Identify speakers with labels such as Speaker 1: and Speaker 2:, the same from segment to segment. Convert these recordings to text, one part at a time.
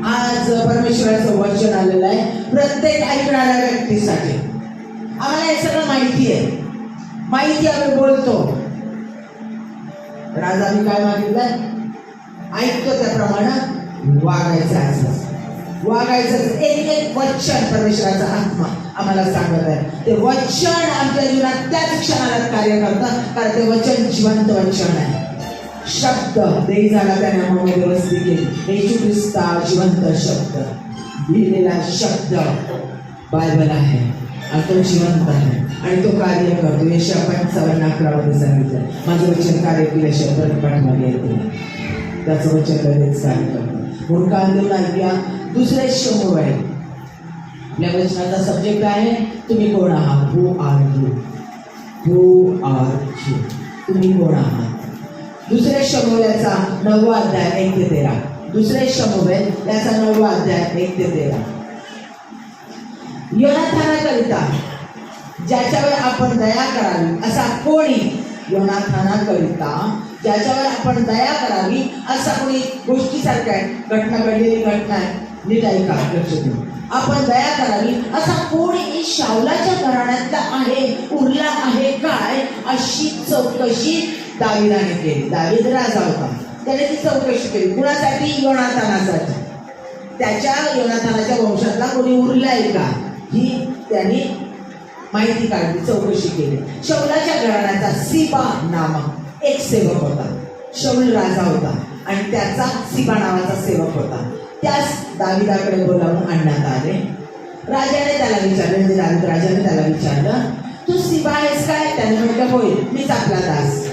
Speaker 1: आज परमेश्वराचं वचन आलेलं आहे प्रत्येक ऐकणाऱ्या व्यक्तीसाठी. आम्हाला हे सगळं माहिती आहे, माहिती आम्ही बोलतो, पण आज आम्ही काय मागितलंय? ऐकतो त्याप्रमाणे वागायचं. असं वागायचं. एक एक वचन परमेश्वराचा आत्मा आम्हाला सांगत आहे. ते वचन आमच्या जीवनात त्याच क्षणाला कार्य करतं, कारण ते वचन जिवंत वचन आहे. शब्द देई झाला त्या नामामध्ये वस्ती केली. येशू ख्रिस्ता जिवंत शब्द, लिहिलेला शब्द बायबल आहे आणि तो जिवंत आहे आणि तो कार्य करतो. यशा 55:11 सांगितलं, माझं वचन कार्य केल्याशिवाय परत पाठीमागे येत नाही. त्याचं वचन लगेच कार्य करतं. म्हणून कान देऊन ऐकूया. दुसरे शमूएल, आपल्या वचनाचा सब्जेक्ट आहे तुम्ही कोण आहात. Who are you, who are you, तुम्ही कोण आहात. दुसरे शमूएलचा 9वा अध्याय 1-13. दुसरे शमूएल याचा 9वा अध्याय 1-13. योनाथानाकरिता ज्याच्यावर आपण दया करावी असा कोणी, योनाथानाकरिता ज्याच्यावर आपण दया करावी असा कोणी, गोष्टीसारखा आहे, घटना घडलेली घटना आहे, नीट ऐका, लक्ष देऊन. आपण दया करावी असा कोणी शाऊलाच्या घराण्यातला आहे, उरला आहे काय, अशी चौकशी दाविदाने केली. दावीद राजा होता, त्याने ती चौकशी केली. कुणासाठी? योनाथानासाठी. त्याच्या योनाथानाच्या वंशातला कोणी उरलाय का ही त्यांनी माहिती काढली, चौकशी केली. शाऊलाच्या घराण्याचा सिबा नामक एक सेवक होता. शाऊल राजा होता आणि त्याचा सिबा नावाचा सेवक होता. त्यास दाविदाकडे बोलावून आणण्यात आले. राजाने त्याला विचारले, म्हणजे दावीद राजाने त्याला विचारलं, तू सिबा आहेस काय? त्याने म्हटलं, होय, मीच आपला दास.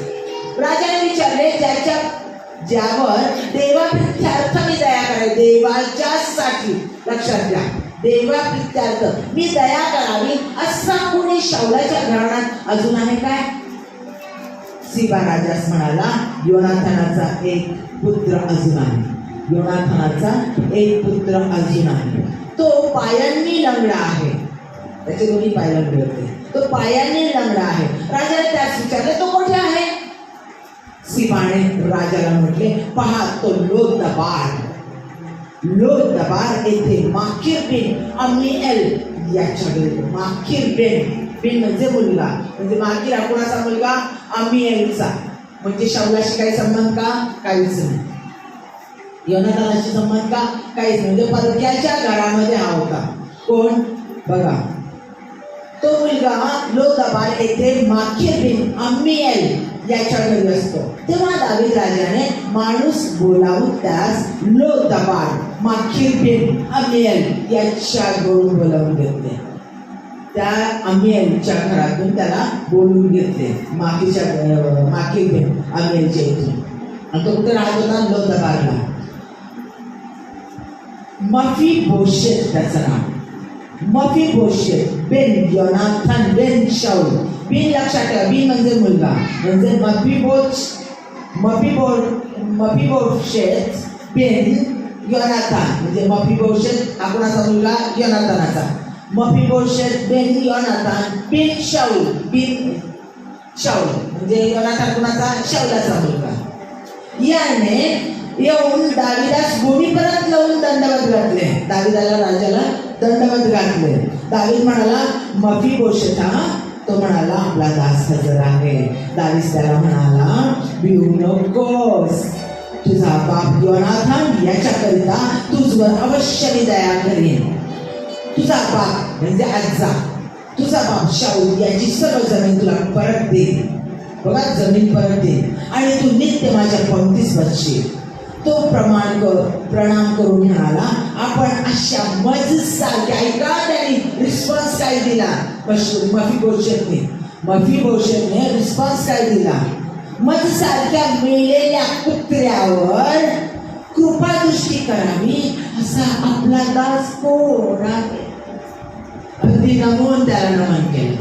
Speaker 1: राजाने विचारले, ज्यावर देवाप्रित्यर्थ मी दया करावी, देवाच्यासाठी, लक्षात घ्या, देवाप्रित्यर्थ मी दया करावी असा कोणी शाऊलाच्या घराण्यात अजून आहे काय? सिबा राजास म्हणाला, योनाथानाचा एक पुत्र अजून आहे. योनाथानाचा एक पुत्र अजून आहे. तो पायांनी लंगडा आहे. त्याचे दोन्ही पाय लंगडे होते. तो पायांनी लंगडा आहे. राजाने त्यास विचारले, तो कुठे आहे? सिबाने राजाला म्हटले, पहा, तो लोदबार येथे माकीर बिन अम्मीएल याच्याकडे. माकीर बिन म्हणजे मुलगा, म्हणजे माकीर हा कोणाचा मुलगा? अम्मीएलचा. म्हणजे शाऊलाशी काही संबंध का? काहीच नाही. योनाथानाशी संबंध का? काहीच नाही. म्हणजे परक्याच्या घरामध्ये हा होता. कोण? बघा, तो मुलगा लोदबार येथे माकीर बिन अम्मीएल याच्या घरी असतो. तेव्हा दावीद राजाने माणूस बोलावून त्यास लोदबार माकीर बिन अम्मीएल याच्या घरून बोलावून घेतले. त्या अम्मीएलच्या घरातून त्याला बोलून घेतले, माकीर बिन अम्मीएलच्या इथून. आणि तो कुठे राहत होता? लोदबारला. मफीबोशेत त्याचं नाव. मफीबोशेत बिन योनाथान बिन शाऊल. बिन लक्षात ठेवा, बिन म्हणजे मुलगा, म्हणजे मफीबोशेत बिन योनाथान, म्हणजे मफीबोशेत हा कुणाचा मुलगा? योनाथानाचा. मफीबोशेत बिन योनाथान बिन शाऊल. बिन शाऊल म्हणजे योनाथान कुणाचा? शाऊलाचा मुलगा. याने येऊन दाविदास गोणी परत लावून दंडवत घातले. दाविदाला, राजाला दंडवत घातले. दावीद म्हणाला, मफीबोशेत हा, तो म्हणाला, आपला दास हजर आहे. दावीद त्याला म्हणाला, भिवू नकोस, तुझा बाप योनाथान याच्याकरिता तुझवर अवश्य मी दया करेन. तुझा बाप म्हणजे आजा, तुझा बाप शाऊल याची सर्व जमीन तुला परत देईल. बघा, जमीन परत देईल आणि तू नित्य माझ्या पंक्तीस बसशील. तो प्रणाम करून म्हणाला, आपण अशा मजसारख्या, ऐका त्यांनी रिस्पॉन्स काय दिला? मफीबोशेतने रिस्पॉन्स काय दिला? मजसारख्या मेलेल्या कुत्र्यावर कृपादृष्टी करावी असा आपला दास कोण आहे? अगदी नमून त्याला नमन केलं,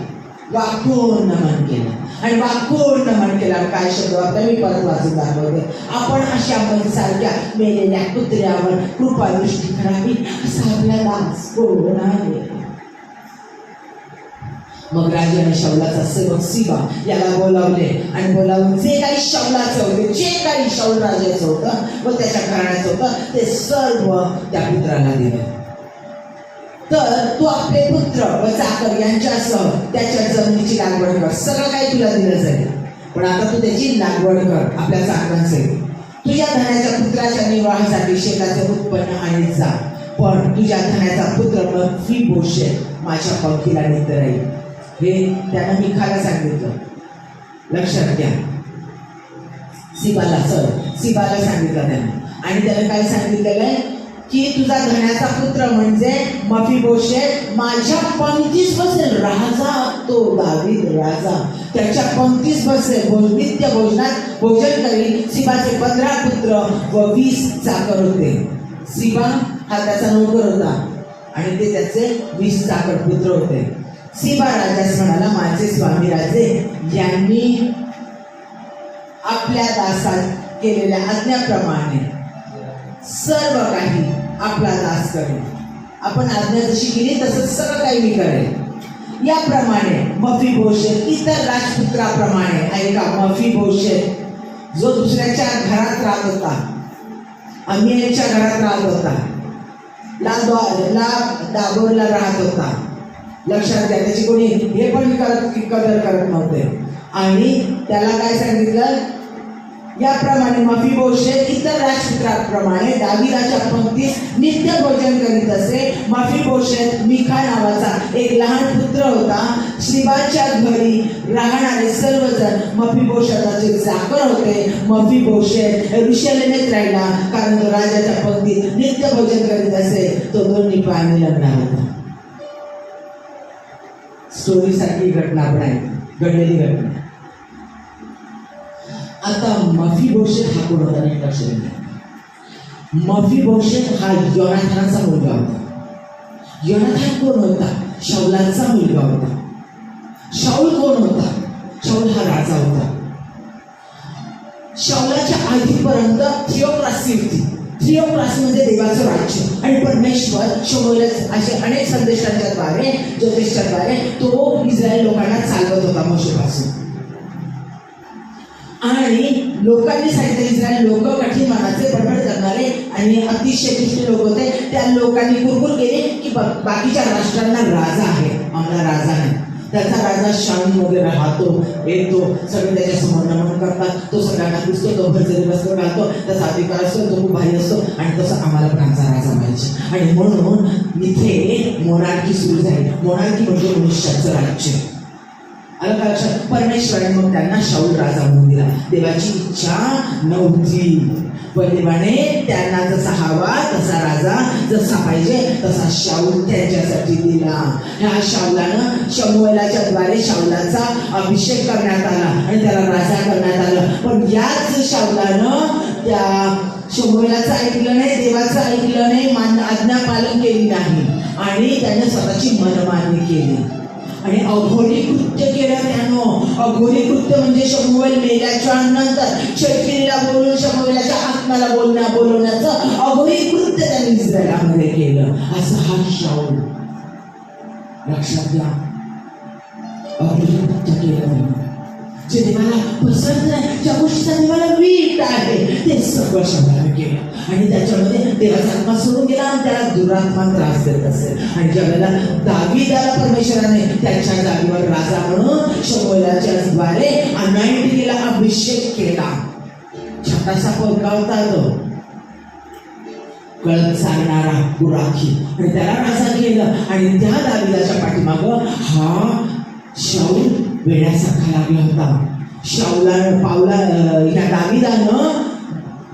Speaker 1: वाकून नमन केलं. आणि वाकून नमन केल्यावर काय शब्द वापरला? मी परत वाचून दाखवते. आपण अशा मजसारख्या मेलेल्या कुत्र्यावर कृपादृष्टी करावी असा आपला दास कोण आहे? मग राजाने शाऊलाचा सेवक सिबा याला बोलावले आणि बोलावून जे काही शाऊलाचं होते, जे काही शाऊल राजाचं होतं व त्याच्या घराण्याचं होतं ते सर्व त्या पुत्राला दिले. तर तू आपले पुत्र व चाकर यांच्यासह त्याच्या जमिनीची लागवड कर. सगळं काही तुला दिलं जाईल, पण आता तू त्याची लागवड कर आपल्या चाकरांचे. तुझ्या धनाच्या पुत्राच्या निर्वाहासाठी शेताचे उत्पन्न आणीत जा, पण तुझ्या धनाचा पुत्र मफीबोशेत माझ्या पंक्तीला नेत राहील. हे त्यानं मिखाला सांगितलं. लक्षात घ्या, सिबाला सांगितलं त्यानं. आणि त्यानं काय सांगितलेलं आहे की तुझा धनाचा पुत्र म्हणजे मफीबोशेत माझ्या पंक्तीस बसेल. राजा, तो दावीद राजा त्याच्या पंक्तीस बसेल, नित्य भोजनात भोजन करील. सिबाचे 15 पुत्र व 20 चाकर होते. सिबा हा त्याचा नोकर होता आणि ते त्याचे 20 चाकर पुत्र होते. सिबा राजास म्हणाला, माझे स्वामी राजे यांनी आपल्या दासात केलेल्या आज्ञाप्रमाणे सर्व काही आपला दास करेल. आपण आज्ञा जशी केली तसं सगळं काही मी करेल. याप्रमाणे मफीबोशेत इतर राजपुत्राप्रमाणे, ऐका, मफीबोशेत जो दुसऱ्याच्या घरात राहत होता, अन्यायाच्या घरात राहत होता, दाबोरला राहत होता. लक्षात घ्या, त्याची कोणी हे पण कदर करत नव्हते. आणि त्याला काय सांगितलं, याप्रमाणे मफीबोशेत इतर राजपुत्राप्रमाणे दाविदाच्या पंक्तीस नित्य भोजन करीत असे. मफीबोशेत मिखा नावाचा एक लहान पुत्र होता. सिबाच्या घरी राहणारे सर्वजण मफीबोशेताचे चाकर होते. मफीबोशेत यरूशलेमेत राहिला, कारण तो राजाच्या पंक्तीत नित्य भोजन करीत असे. तो दोन्ही पायाने लग्नार होता. स्टोरीसारखी घटना आपण आहे, घडलेली घटना. आता मफीबोशेत हा कोण होता? मफीबोशेत हा योनाथानाचा मुलगा होता. योनाथान कोण होता? शाऊलाचा मुलगा होता. शाऊल कोण होता? शाऊल हा राजा होता. शाऊलाच्या आधीपर्यंत थिओक्रासी होती. थिओक्रासी म्हणजे देवाचं राज्य. आणि परमेश्वर शमूएल असे अनेक संदेशांच्या द्वारे, ज्योतिषच्या द्वारे तो इस्रायल लोकांना चालवत होता मोशेपासून. आणि लोकांनी सांगितलं, इस्रायल लोक कठीण मनाचे, बडबड करणारे आणि अतिशय दुष्ट लोक होते. त्या लोकांनी कुरकुर केली की बाकीच्या राष्ट्रांना राजा आहे, आम्हाला राजा नाही. त्याचा राजा शांत वगैरे राहतो, येतो, सगळे त्याच्यासमोर नमन करतात. तो सगळ्यांना दिसतो, तो भरजरी वस्त्र घालतो, त्याचा अधिकार असतो, तो खूप भारी असतो. आणि तसं आम्हाला पण आमचा राजा पाहिजे. आणि म्हणून इथे मोनार्की सुरू झाली. मोनार्की म्हणजे मनुष्याचं राज्य. आलं का लक्षात? परमेश्वराने मग त्यांना शाऊल राजा म्हणून दिला. देवाची इच्छा नव्हती, पण देवाने त्यांना जसा हवा तसा राजा, जसा पाहिजे तसा शाऊल त्यांच्यासाठी दिला. ह्या शाऊलानं शमूएलाच्या द्वारे शाऊलाचा अभिषेक करण्यात आला आणि त्याला राजा करण्यात आलं. पण याच शाऊलानं त्या शमूएलाचं ऐकलं नाही, देवाचं ऐकलं नाही, आज्ञा पालन केली नाही आणि त्याने स्वतःची मनमानी केली आणि अघोरी कृत्य केलं. त्यानं अघोरी कृत्य म्हणजे शमूएल मेल्याच्या नंतर शैतानीला बोलून शमूएलाच्या आत्म्याला बोलवण्याचं अघोरी कृत्य त्यांनी इस्रायलामध्ये केलं. असं हा शाऊल. लक्षात घ्या, अघोरी कृत्य केलं जे देवाला पसंत नाही, ज्या गोष्टीचा देवाला वीट आहे, ते सगळं शमूएलने केलं. आणि त्याच्यामध्ये देवाचा आत्मा सोडून गेला आणि त्याला दुरात्मा त्रास देत असेल. आणि ज्यावेळेला दाविदाला परमेश्वराने त्याच्या जागेवर राजा म्हणून शमूएलाच्या द्वारे अनॉइंट केला, अभिषेक केला. छोटासा पोरगा होता तो, कळत चालणारा गुराखी, आणि त्याला राजा केलं. आणि त्या दाविदाच्या पाठीमागं हा शाऊल वेड्यासारखा लागला होता. ह्या दाविदानं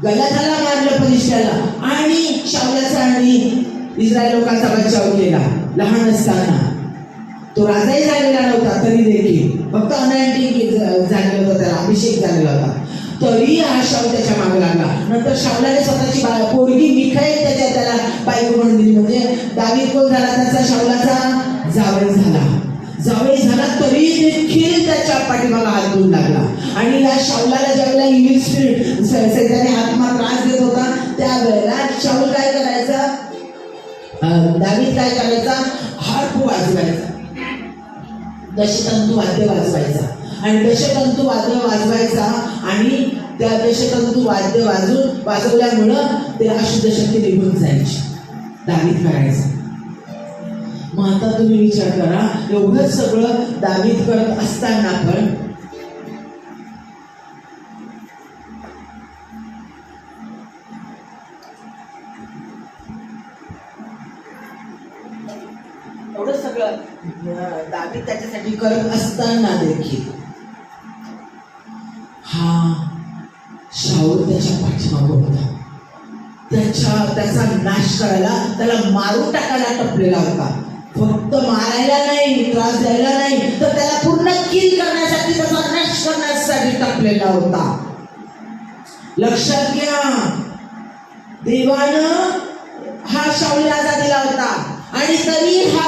Speaker 1: गलाथाला मारलं पलिश्त्याला आणि शाऊलाचा आणि इस्रायल लोकांचा बचाव केला. लहान असताना तो राजाही झालेला नव्हता, तरी देखील फक्त अनॉइंटिंग झालेलं होतं, त्याला अभिषेक झालेला होता. तरी हा शाऊल त्याच्या मागे लागला. नंतर शाऊलाने स्वतःची पोरगी मिखाईल त्याला बायको म्हणून दिली. म्हणजे दावीद कोण झाला? त्याचा शाऊलाचा जावई झाला. तरी देखील त्याच्या पाठीमागा हात धुवून लागला. आणि या शाऊलाला ज्यावेळेला इव्हिल स्पिरिट सैतानी आत्मा त्रास देत होता, त्यावेळेला शाऊल काय करायचा? दावीद काय करायचा? हार्प वाजवायचा. दशतंतू वाद्य वाजवायचा आणि दशतंतू वाद्य वाजवायचा आणि त्या दशतंतू वाद्य वाजवल्यामुळं ते अशुद्ध शक्ती निघून जायची. दावीद करायचा. मग आता तुम्ही विचार करा, एवढं सगळं दावीद करत असताना पण एवढं सगळं दावीद त्याच्यासाठी करत असताना देखील हा शाऊल त्याच्या पाठीमागे होता. त्याचा नाश करायला, त्याला मारून टाकायला टपलेला होता. फक्त मारायला नाही, त्रास द्यायला नाही, तर त्याला पूर्ण किल करण्यासाठी, त्याचा नाश करण्यासाठी टपलेला होता. लक्षात घ्या, देवानं हा शाऊल राजा दिला होता आणि तरी हा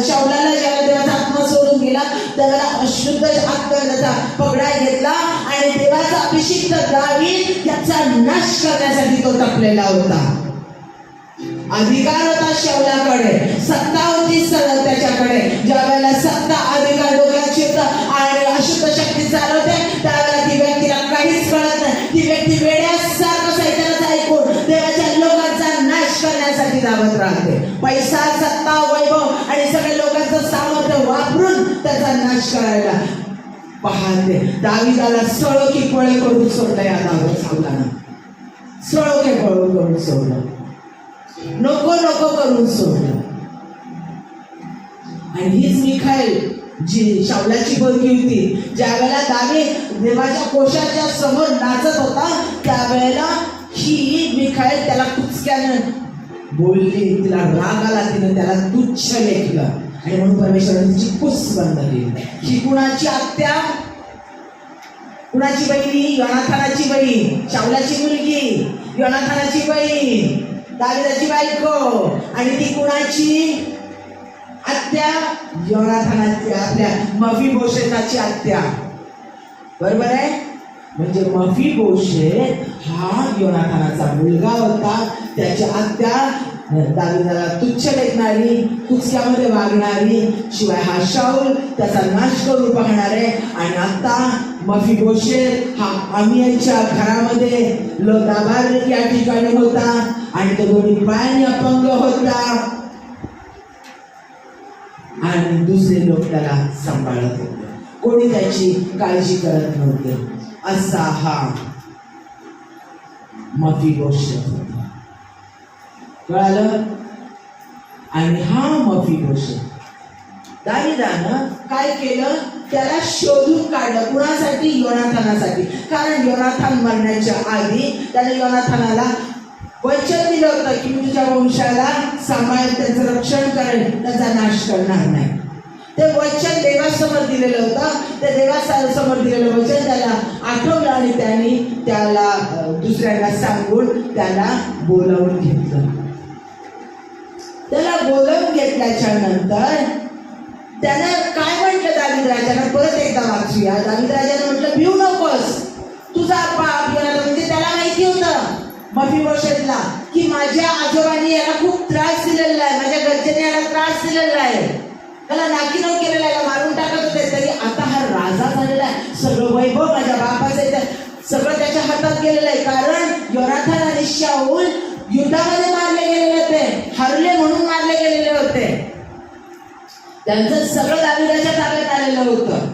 Speaker 1: शाऊलाला ज्याला देवाचा आत्मा सोडून गेला त्याला अशुद्ध आत्म्याचा पगडा घेतला आणि देवाचा अभिषिक्त दावीद त्याचा नाश करण्यासाठी तो टपलेला होता. अधिकार होता शाऊलाकडे, सत्ता होती त्याच्याकडे. ज्या वेळेला सत्ता अधिकार डोक्यात येतं आणि अशुद्ध शक्ती चालवते त्यावेळेला ती व्यक्तीला काहीच कळत नाही. ती व्यक्ती वेड्यासारखं सैतानाचं ऐकून देवाच्या लोकांचा नाश करण्यासाठी धावत राहते. पैसा, सत्ता, वैभव आणि सगळ्या लोकांचं सामर्थ्य वापरून त्याचा नाश करायला पाहते. दावीदाला सळो की पळे करून सोडलं. या शाऊलानं सळो की पळो करून सोडलं, नको नको करून सोडलं. आणि हीच मिखाईल जी शाऊलाची पोरगी होती. ज्या वेळेला दावीद देवाच्या कोशाच्या समोर नाचत होता त्यावेळेला ही मिखाईल त्याला कुचक्यानं बोलली, तिला राग आला, तिने त्याला तुच्छ लेखलं आणि म्हणून परमेश्वराने तिची कुस बंद केली. ही कुणाची आत्या, कुणाची बहिणी? योनाथानाची बहीण, शाऊलाची मुलगी, योनाथानाची बहीण, दावीदाची बायको. आणि ती कुणाची आत्या? योनाथानाची, आपल्या मफीबोशेताची आत्या. बरोबर आहे? म्हणजे मफीबोशेत हा योनाथानाचा मुलगा होता. त्याची आत्या दावीदाला तुच्छ लेखणारी, कुचक्यामध्ये वागणारी. शिवाय हा शाऊल त्याचा नाश करून पाहणारे. आणि आता मफीबोशेत हा अमियलच्या घरामध्ये लोदाबार या ठिकाणी होता आणि तो दोन्ही पायाने अपंग होता आणि दुसरे लोक त्याला सांभाळत होते. कोणी त्याची काळजी करत नव्हते. असा हा मफीबोशेत होता. कळालं? आणि हा मफीबोशेत दावीदानं काय केलं? त्याला शोधून काढलं. कुणासाठी? योनाथानासाठी. कारण योनाथान मरण्याच्या आधी त्याने योनाथानाला वचन दिलं होतं की मी तुझ्या वंशाला सांभाळेल, त्यांचं रक्षण करेल, त्याचा नाश करणार नाही. ते वचन देवासमोर दिलेलं होतं. ते देवासमोर दिलेलं वचन त्याला आठवलं आणि त्यांनी त्याला दुसऱ्याला सांगून त्याला बोलावून घेतलं. त्याला बोलावून घेतल्याच्या नंतर त्यानं काय म्हटलं दावीद राजानं? परत एकदा वाचूया. दावीद राजानं म्हटलं, भिऊ नकोस, तुझा बाप योनाथान, म्हणजे त्याला माहिती होतं मफीबोशेतला की माझ्या आजोबांनी याला खूप त्रास दिलेला आहे, माझ्या घरच्यांनी याला त्रास दिलेला आहे, त्याला नाकीनऊ केलेला आहे, मारून टाकत होते. तरी आता हा राजा झालेला आहे, सगळं वैभव माझ्या बापाचं सगळं त्याच्या हातात गेलेलं आहे. कारण योनाथान आणि शाऊल युद्धामध्ये मारले गेलेले होते, हरले म्हणून मारले गेलेले होते. त्यांचं सगळं दावीदाच्या ताब्यात आलेलं होतं.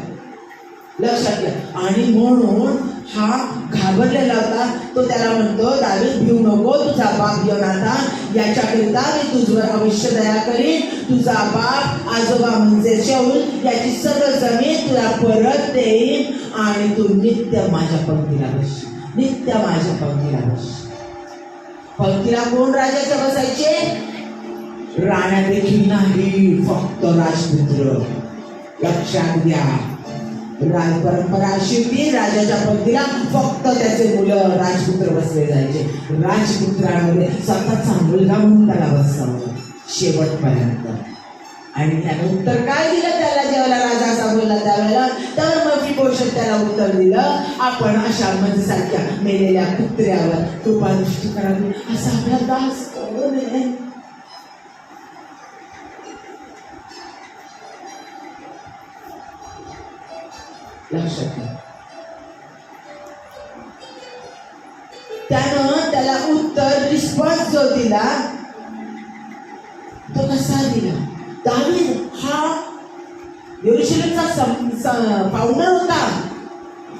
Speaker 1: लक्षात घ्या. आणि म्हणून हा घाबरलेला होता. तो त्याला म्हणतो, दावीद भिऊ नको, तुझा बाप योनाथान याच्याकरिता मी तुझवर अवश्य दया करीन. तुझा बाप आजोबा म्हणजे शाऊल याची सर्व जमीन तुला परत देईन आणि तू नित्य माझ्या पंक्तीला बस, नित्य माझ्या पंक्तीला बस. पंक्तीला कोण राजाचे बसायचे? राण्या देखील नाही, फक्त राजपुत्र. लक्षात घ्या. राज परंपरा अशी होती, राजाच्या पंक्तीला फक्त त्याचे मुलं राजपुत्र बसले जायचे. राजपुत्रांमध्ये स्वतःचा मुलगा म्हणून त्याला बसवलं शेवटपर्यंत. आणि त्याने उत्तर काय दिलं त्याला? जेव्हा राजा असा बोलला त्यावेळेला तर मफीबोशेत त्याला उत्तर दिलं, आपण अशा सारख्या मेलेल्या कुत्र्यावर कृपा दृष्टी करावी असा आपला दास करू नये. लक्षात घ्या. त्यानं त्याला उत्तर रिस्पॉन्स जो दिला तो कसा दिला. दावीद हा यरूशलेमचा फाउंडर होता.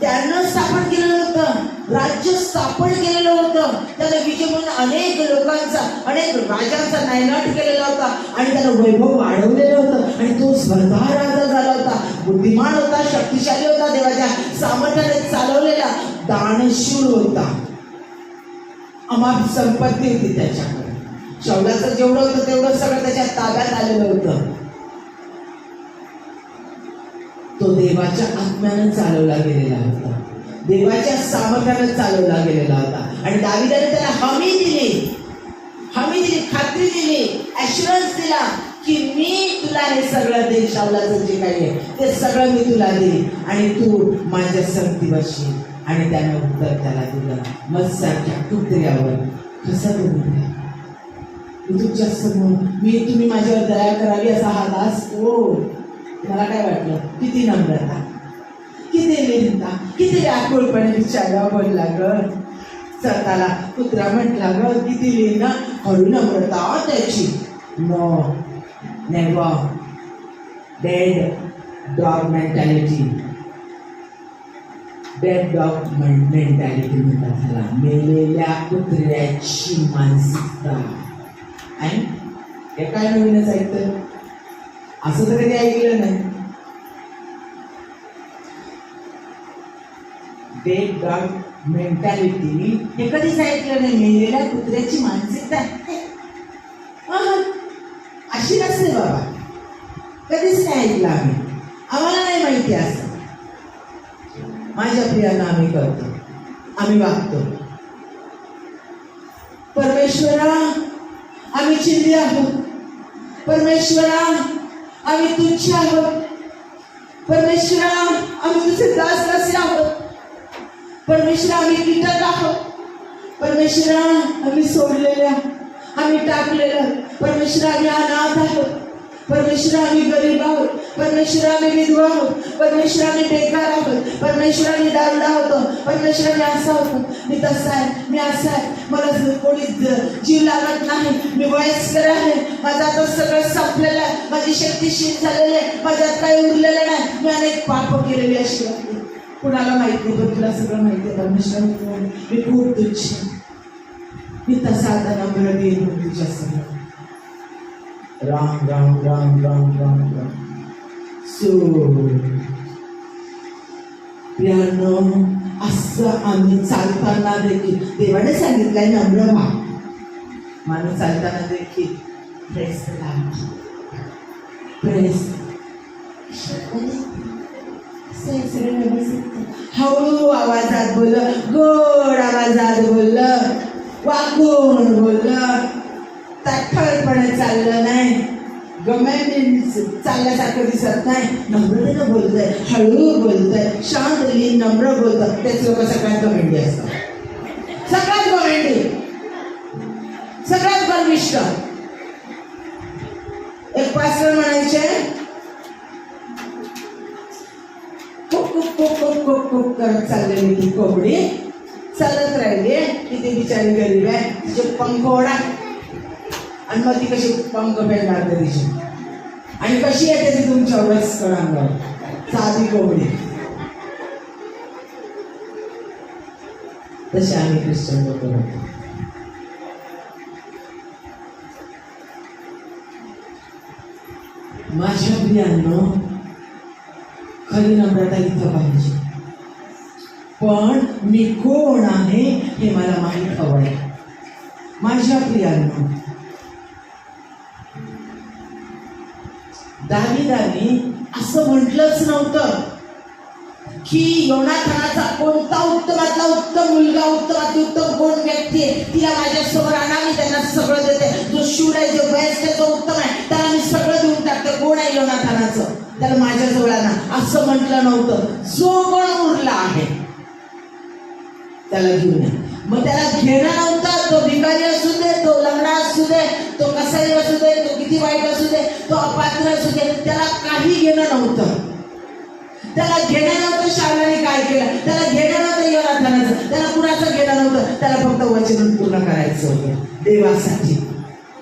Speaker 1: त्यानं स्थापन केलेलं होतं, राज्य स्थापन केलेलं होतं. त्याने विजय म्हणून अनेक लोकांचा, अनेक राजांचा नायनाट केलेला होता आणि त्यानं वैभव वाढवलेलं होतं आणि तो स्पर्धा राजा झाला होता. बुद्धिमान होता, शक्तिशाली होता, देवाच्या सामर्थ्याने चालवलेला दानशूर होता. अमाप संपत्ती होती त्याच्याकडे. शौलाचं जेवढं होतं तेवढं सगळं त्याच्या ताब्यात आलेलं होतं. तो देवाच्या आत्म्यानं चालवला गेलेला होता, देवाच्या सामर्थ्यानं चालवला गेलेला होता. आणि दाविदाने त्याला हमी दिली, खात्री दिली, ॲश्युरन्स दिला की मी तुला हे सगळं देईन. शाऊलाचं जे काही आहे ते सगळं मी तुला देईन आणि तू माझ्या संगती बसशील. आणि त्यानं उत्तर त्याला दिलं, मत्सारख्या कुत्र्यावर कसं बोलू तुमच्या समोर तुम्ही माझ्यावर दया करावी असा हा दास. हो, मला काय वाटलं, किती नम्रता, किती लिहिता, किती व्याकुळपणे विचारा बोलला ग. स्वतःला कुत्रा म्हटला ग, किती लिहिणं, हळू नम्रता त्याची. No, never. Dead dog mentality, dead dog mentality म्हणतात त्याला, मेलेल्या कुत्र्याची मानसिकता. आणि हे काय नवीनच ऐकतं, असं तर कधी ऐकलं नाही. डेड डॉग मेंटॅलिटी हे कधीच ऐकलं नाही. मेलेल्या कुत्र्याची मानसिकता अशी नसते बाबा, कधीच नाही ऐकलं आम्ही, आम्हाला नाही माहिती. असं माझ्या प्रियांना आम्ही करतो, आम्ही वागतो. परमेश्वरा आम्ही चिंधी आहोत, परमेश्वरा आम्ही तुच्छ आहोत, परमेश्वरा आम्ही तुझे दास दासी आहोत, परमेश्वरा आम्ही कीटक आहोत, परमेश्वरा आम्ही सोडलेल्या, आम्ही टाकलेलं, परमेश्वरा आम्ही अनाथ आहोत, परमेश्वरा आम्ही गरीब आहोत, परमेश्वरा आम्ही विधवा आहोत, परमेश्वरा आम्ही बेकार आहोत, परमेश्वरा आम्ही दारुडा होतो, परमेश्वरा मी असा होतो, मी तसा आहे, मी असा आहे, मला कोणी जीव लागत नाही, मी वयस्कर आहे, माझं आता सगळं संपलेलं आहे, माझी शक्ती क्षीण झालेली आहे, माझ्यात काही उरलेलं नाही, मी अनेक पाप केलेली अशी वाटते. कुणाला माहिती नाही, पण तुला सगळं माहिती आहे. परमेश्वर मी खूप तुच्छ, मी तसा आता नम्र देईन तुझ्या सगळं. राम राम राम राम राम राम. प्रियांनो, असं आम्ही चालताना देखील देवाने सांगितलंय नम्र व्हा. माणूस चालताना देखील प्रेस हळू आवाजात बोललं, गोड आवाजात बोललं, वाकून बोललं, ताठरपणे चाललं नाही, गमेंट चालल्यासारखं दिसत नाही, नम्रतेनं बोलतंय, हळू बोलतंय, शांत नम्र बोलतं. तेच लोक सगळ्यात गमेंडी असतात, सगळ्यात गमेंडी, सगळ्यात गर्विष्ठ. एक पास्टर म्हणायचे, खूप करत चाललेली ती कोंबडी चालत राहिली, किती बिचारी गरीब आहे, तिचे पंख ओढा आणि मग ती कशी पंख फेडणार तिची, आणि कशी येते ती तुमच्या वयस्कर अंगावर, साधी कोंबडी. तसे आम्ही ख्रिश्चन लोक होतो. माझ्या प्रियांनो, खरी नम्रता इथं पाहिजे, पण मी कोण आहे हे मला माहीत हवंय. माझ्या प्रियांनो, दाविदाने असं म्हटलंच नव्हतं की योनाथानाचा कोणता उत्तमातला उत्तम मुलगा, उत्तमातली उत्तम कोण व्यक्ती आहे, तिला माझ्यासमोर आणा, मी त्यांना सगळं देते. जो शूर आहे, जो बेस्ट आहे, जो उत्तम आहे, त्याला मी सगळं देऊन टाकते. कोण आहे योनाथानाचं, त्याला माझ्याजवळ आणा, असं म्हटलं नव्हतं. जो कोण उरला आहे त्याला घेऊन या. मग त्याला घेणं नव्हतं. तो भिकारी असू दे, तो लंगडा असू दे, तो कसाही असू दे, तो किती वाईट असू दे, तो अपात्र असू दे, त्याला काही घेणं नव्हतं. त्याला घेणं नव्हतं शाऊलाने काय केलं, त्याला घेणं नव्हतं योनाथानाचं, त्याला कुणाचं घेणं नव्हतं, त्याला फक्त वचन पूर्ण करायचं होतं देवासाठी.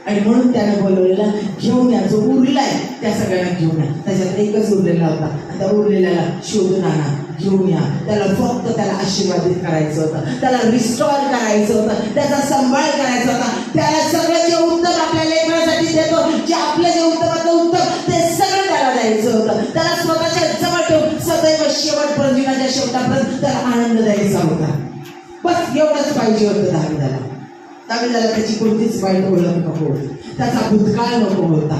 Speaker 1: आणि म्हणून त्याने बोलवलेला घेऊन या, जो उरलाय त्या सगळ्यांना घेऊन या. त्याच्यात एकच उरलेला होता, त्या उरलेल्याला शोधून आणा, घेऊन या. त्याला फक्त त्याला आशीर्वादित करायचं होतं, त्याला रिस्टॉर करायचं होतं, त्याचा सांभाळ करायचा होता. त्याला सगळं जे उत्तम आपल्या लेकरासाठी देतो, जे आपलं जे उत्तमाचं उत्तम ते सगळं त्याला द्यायचं होतं. त्याला स्वतःच्या जवळ ठेवून सदैव शेवटपर्यंत, जीवनाच्या शेवटापर्यंत त्याला आनंद द्यायचा होता. बस एवढंच पाहिजे होतं दाविदाला. दाविदाला त्याची कोणतीच वाईट ओळख नको होती, त्याचा भूतकाळ नको होता,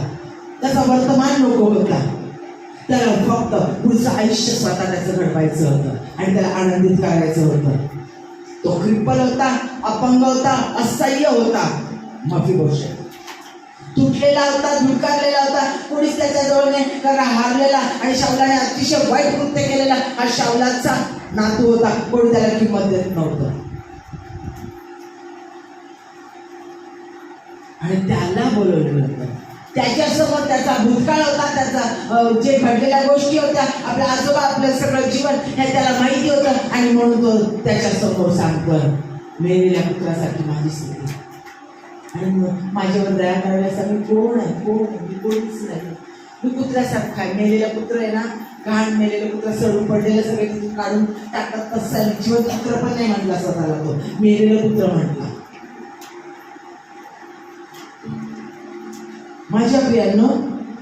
Speaker 1: त्याचा वर्तमान नको होता. त्याला फक्त पुढचं आयुष्य स्वतः त्याचं घडवायचं होतं आणि त्याला आनंदित करायचं होतं. तो क्रिप्पल होता, अपंग होता, असह्य होता. मफीबोशेत तुटलेला होता, धुडकारलेला होता, कोणीच त्याच्याजवळ नाही, कारण हारलेला आणि शाऊलाने अतिशय वाईट कृत्य केलेला हा शाऊलाचा नातू होता. कोणी त्याला किंमत देत नव्हतं. आणि त्याला बोलवलेलं होतं. त्याच्यासमोर त्याचा भूतकाळ होता, त्याचा जे घडलेल्या गोष्टी होत्या, आपल्या आजोबा आपलं सगळं जीवन हे त्याला माहिती होतं. आणि म्हणून तो त्याच्यासमोर सांगतो, मेलेल्या पुत्रासाठी माझी स्थिती आणि माझ्यावर दया करायला मी कोण आहे, कोण आहे, मी कोणीच नाही. मी पुत्रासारखा आहे. मेलेला पुत्र आहे ना, घाण मेलेलं पुत्र सडून पडलेलं सगळे तिथून काढून टाकत तसं जिवंत पुत्र पण नाही म्हटला स्वतःला, तो मेलेलं पुत्र म्हटला. माझ्या प्रियांनो,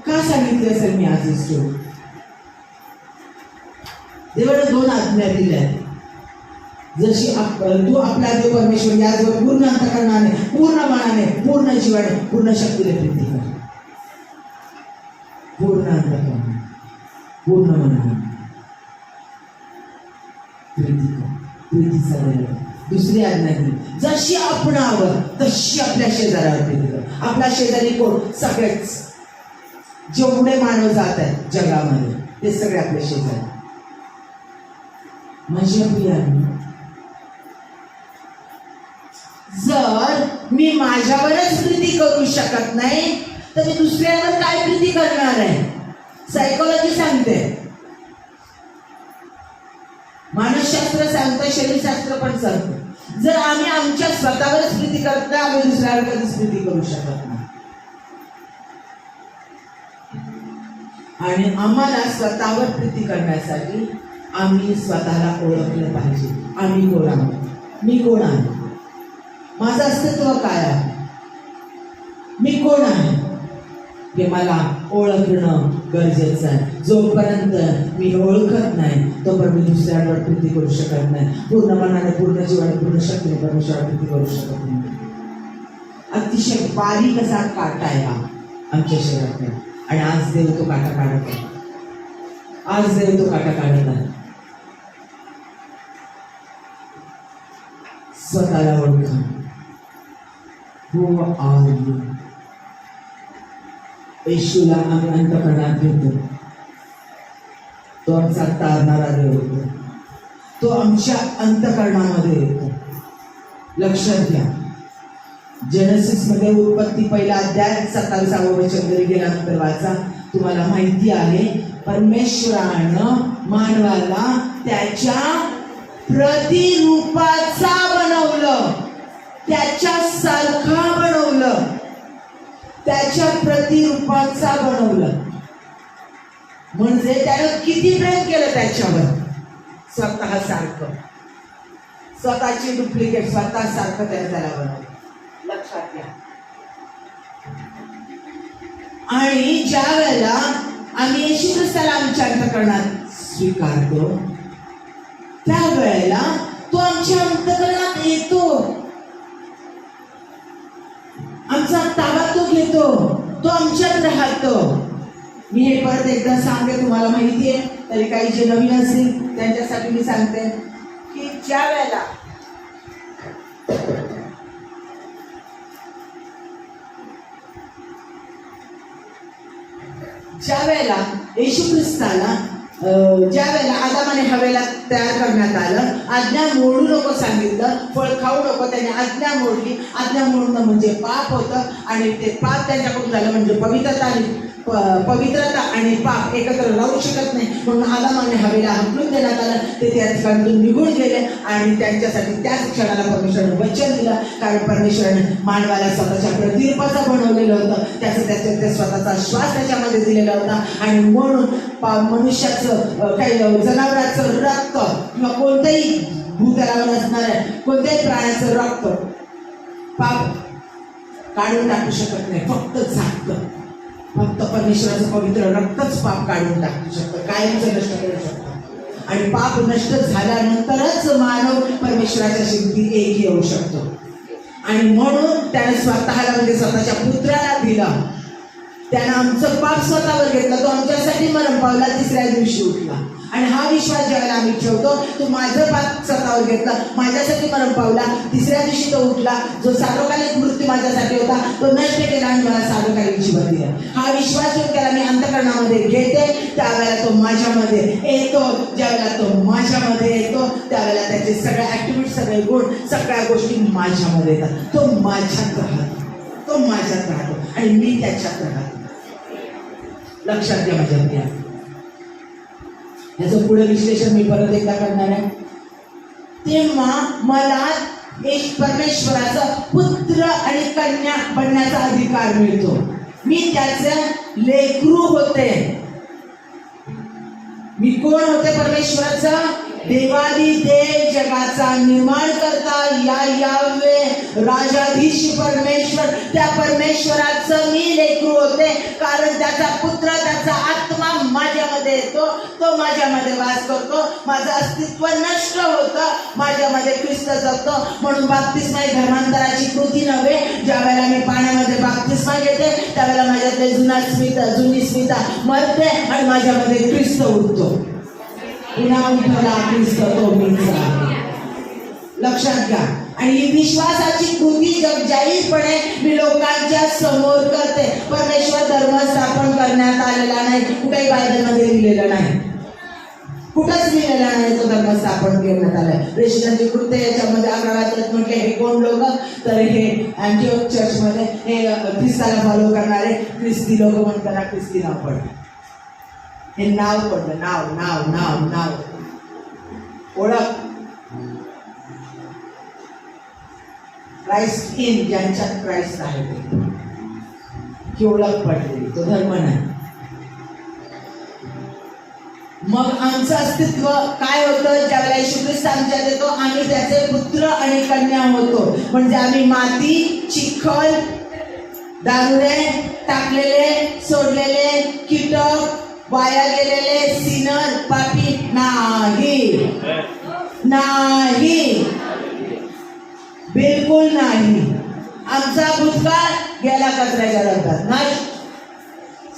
Speaker 1: का सांगितलं असेल मी आज स्टोरी? देवाने 2 आज्ञा दिल्या. जशी तू आपला देव परमेश्वर याचवर पूर्ण अंतःकरणाने, पूर्ण मनाने, पूर्ण जीवाने, पूर्ण शक्तीने प्रीती कर. पूर्ण अंतःकरणाने, पूर्ण मनाने प्रीती कर. प्रीतीचा वेळ. दुसरी आज्ञा दिली, जशी आपणावर तशी आपल्या शेजाऱ्यावर प्रीती कर. आपला शेजारी कोण? सगळेच जेवढे मानव जात आहेत जगामध्ये ते सगळे आपले शेजारी. माझ्या प्रियांनो, जर मी माझ्यावरच प्रीती करू शकत नाही तर मी दुसऱ्यावर काय प्रीती करणार आहे? सायकोलॉजी सांगते, मानसशास्त्र सांगतं, शरीरशास्त्र पण सांगतं. जर आम्ही आमच्या स्वतःवरच प्रीती करत नाही, आम्ही दुसऱ्यावर कधीच प्रीती करू शकत नाही. आणि आम्हाला स्वतःवर प्रीती करण्यासाठी आम्ही स्वतःला ओळखलं पाहिजे. आम्ही कोण आहोत? मी कोण आहे? माझं अस्तित्व काय आहे? मी कोण आहे हे मला ओळखणं गरजेचं आहे. जोपर्यंत मी ओळखत नाही तोपर्यंत मी दुसऱ्यावर प्रीती करू शकत नाही. पूर्ण मनाने, पूर्ण जीवाने, पूर्ण शक्तीने परमेश्वरावर प्रीती करू शकत नाही. अतिशय बारीक असा काटा आहे हा आमच्या शरीरात. आणि आज देव तो काटा काढत आहे. आज देव तो काटा काढत आहे. स्वतःला ओळखा. Who are you? येशूला आम्ही अंतःकरणात घेतो. तो आमचा तारणारा देव होतो. तो आमच्या अंतःकरणामध्ये येतो. लक्षात घ्या, जेनेसिस मध्ये उत्पत्ती पहिला अध्याय 27 वचन जरी गेल्यानंतर वाचा, तुम्हाला माहिती आहे परमेश्वरानं मानवाला त्याच्या प्रतिरूपाचा बनवलं, त्याच्या सारखा बनवलं, त्याच्या प्रतिरूपाचा बनवलं. म्हणजे त्यानं किती प्रेम केलं त्याच्यावर? स्वतः सारखं, स्वतःची डुप्लिकेट, स्वतः सारखं त्याला बनवलं. लक्षात घ्या. आणि ज्या वेळेला आम्ही येशू ख्रिस्ताला आमच्या अंतःकरणात स्वीकारतो त्यावेळेला तो आमच्या अंतःकरणात येतो, आमचा ताबा तो घेतो, तो आमच्यात राहतो. मी हे परत एकदा सांगते, तुम्हाला माहिती आहे तरी काही जे नवीन असतील त्यांच्यासाठी मी सांगते की ज्या वेळेला येशू ख्रिस्ताला ज्या वेळेला आदामाने हवेला तयार करण्यात आलं, आज्ञा मोडू नको सांगितलं, फळ खाऊ नको, त्याने आज्ञा मोडली. आज्ञा मोडणं म्हणजे पाप होतं आणि ते पाप त्यांच्याकडून झालं म्हणजे पवित्रता आली. पवित्रता आणि पाप एकत्र राहू शकत नाही, म्हणून आदामाने हवेला हाकलून देण्यात आलं. ते त्या ठिकाणातून निघून गेले आणि त्यांच्यासाठी त्याच क्षणाला परमेश्वराने वचन दिलं. कारण परमेश्वराने मानवाला स्वतःच्या प्रतिरूपाचं बनवलेलं होतं, ते स्वतःचा श्वास त्याच्यामध्ये दिलेला होता. आणि म्हणून मनुष्याचं काही जनावरांचं रक्त किंवा कोणत्याही भूतलावर असणाऱ्या कोणत्याही प्राण्याचं रक्त पाप काढून टाकू शकत नाही. फक्त झाकतं, फक्त परमेश्वराचं पवित्र रक्तच पाप काढून टाकू शकतं, कायमचं नष्ट करू शकतं. आणि पाप नष्ट झाल्यानंतरच मानव परमेश्वराच्या शेवटी एक येऊ शकतो. आणि म्हणून त्याने स्वतःला म्हणजे स्वतःच्या पुत्राला दिला. त्यानं आमचं पाप स्वतःवर घेतला, तो आमच्यासाठी मरण पावला, तिसऱ्या दिवशी उठला. आणि हा विश्वास ज्यावेळेला आम्ही ठेवतो, तो माझं पाप स्वतःवर घेतला, माझ्यासाठी मरण पावला, तिसऱ्या दिवशी तो उठला. जो सार्वकालिक मृत्यू माझ्यासाठी होता तो नष्ट केला आणि मला सार्वकालिक जीवन दिलं. हा विश्वास ठेवून त्याला मी अंतःकरणामध्ये घेते, त्यावेळेला तो माझ्यामध्ये येतो. ज्यावेळेला तो माझ्यामध्ये येतो त्यावेळेला त्याचे सगळे ऍक्टिव्हिटी, सगळे गुण, सगळ्या गोष्टी माझ्यामध्ये येतात. तो माझ्यात राहतो, तो माझ्यात राहतो आणि मी त्याच्यात राहतो. लक्षात घ्या माझ्या प्रिया. याचं पुढे विश्लेषण मी परत एकदा करणार आहे. तेव्हा मला एक परमेश्वराचा पुत्र आणि कन्या बनण्याचा अधिकार मिळतो. मी त्याचे लेकरू होते. मी कोण होते? परमेश्वराचा देवादी देव, जगाचा निर्माण करता, यावे राजाधीश परमेश्वर, त्या परमेश्वराचं मी लेकरू होते. कारण त्याचा पुत्र, त्याचा आत्मा माझ्यामध्ये येतो, तो माझ्यामध्ये वास करतो. माझं अस्तित्व नष्ट होतं, माझ्यामध्ये ख्रिस्त जगतो. म्हणून बाप्तिस्मा ही धर्मांतराची कृती नव्हे. ज्या वेळेला मी पाण्यामध्ये बाप्तिस्मा घेते त्यावेळेला माझ्यातले जुनी स्मिता मरते आणि माझ्यामध्ये ख्रिस्त उठतो. पुन्हा उठला ख्रिस्त, तो मीच आहे. लक्षात घ्या. आणि ही विश्वासाची कृती जाहीरपणे मी लोकांच्या समोर करते. परमेश्वर धर्म स्थापन करण्यात आलेला नाही, कुठेही बायबलमध्ये लिहिलेलं नाही, कुठंच लिहिलेला नाही तो धर्म स्थापन करण्यात आलाय. प्रेषितांची कृत्य याच्यामध्ये 11 म्हटले हे कोण लोक? तर हे अँटिओक चर्चमध्ये हे ख्रिस्ताला फॉलो करणारे ख्रिस्ती लोक म्हणताना ख्रिस्ती नाव पडलं. हे नाव पडलं, नाव नाव नाव नाव ओळख. क्राइस्ट इन, ज्यांच्यात क्राइस्ट आहे ही ओळख पडलेली, तो धर्म नाही. मग आमचं अस्तित्व काय होतं? ज्यावेळेला येशू ख्रिस्त आमच्यात येतो आम्ही त्याचे पुत्र आणि कन्या होतो. म्हणजे आम्ही माती, चिखल, दारुडे टाकलेले, सोडलेले, कीटक, वाया गेलेले, सिनर, पापी नाही, नाही, बिलकुल नाही. आमचा भूतकाळ गेला कचऱ्याच्या डब्यात, नाही,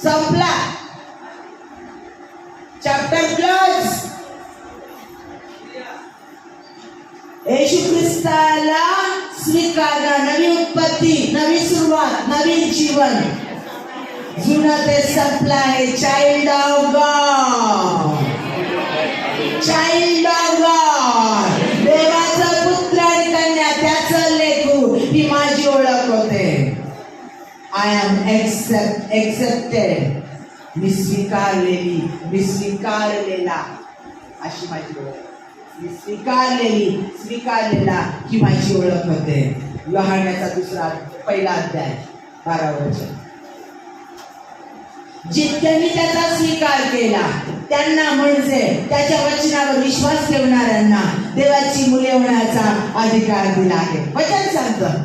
Speaker 1: संपला, चॅप्टर क्लोज. येशू ख्रिस्ताला स्वीकारा, नवी उत्पत्ती, नवी सुरुवात, नवीन जीवन. जुनं ते संपलं आहे. Child of God, child of God, देवाचं पुत्र आणि कन्या, त्याचं लेकरू, ही माझी ओळख होते. आय एम एक्सेप्टेड, मी स्वीकारलेली, मी स्वीकारलेला, अशी माझी ओळख. मी स्वीकारलेला ही माझी ओळख होते. योहानाचा पहिला अध्याय 12 वचन. जितक्यांनी त्याचा स्वीकार केला त्यांना, म्हणजे त्याच्या वचनावर विश्वास ठेवणाऱ्यांना, देवाची मुले होण्याचा अधिकार दिला आहे. वचन सांगतं.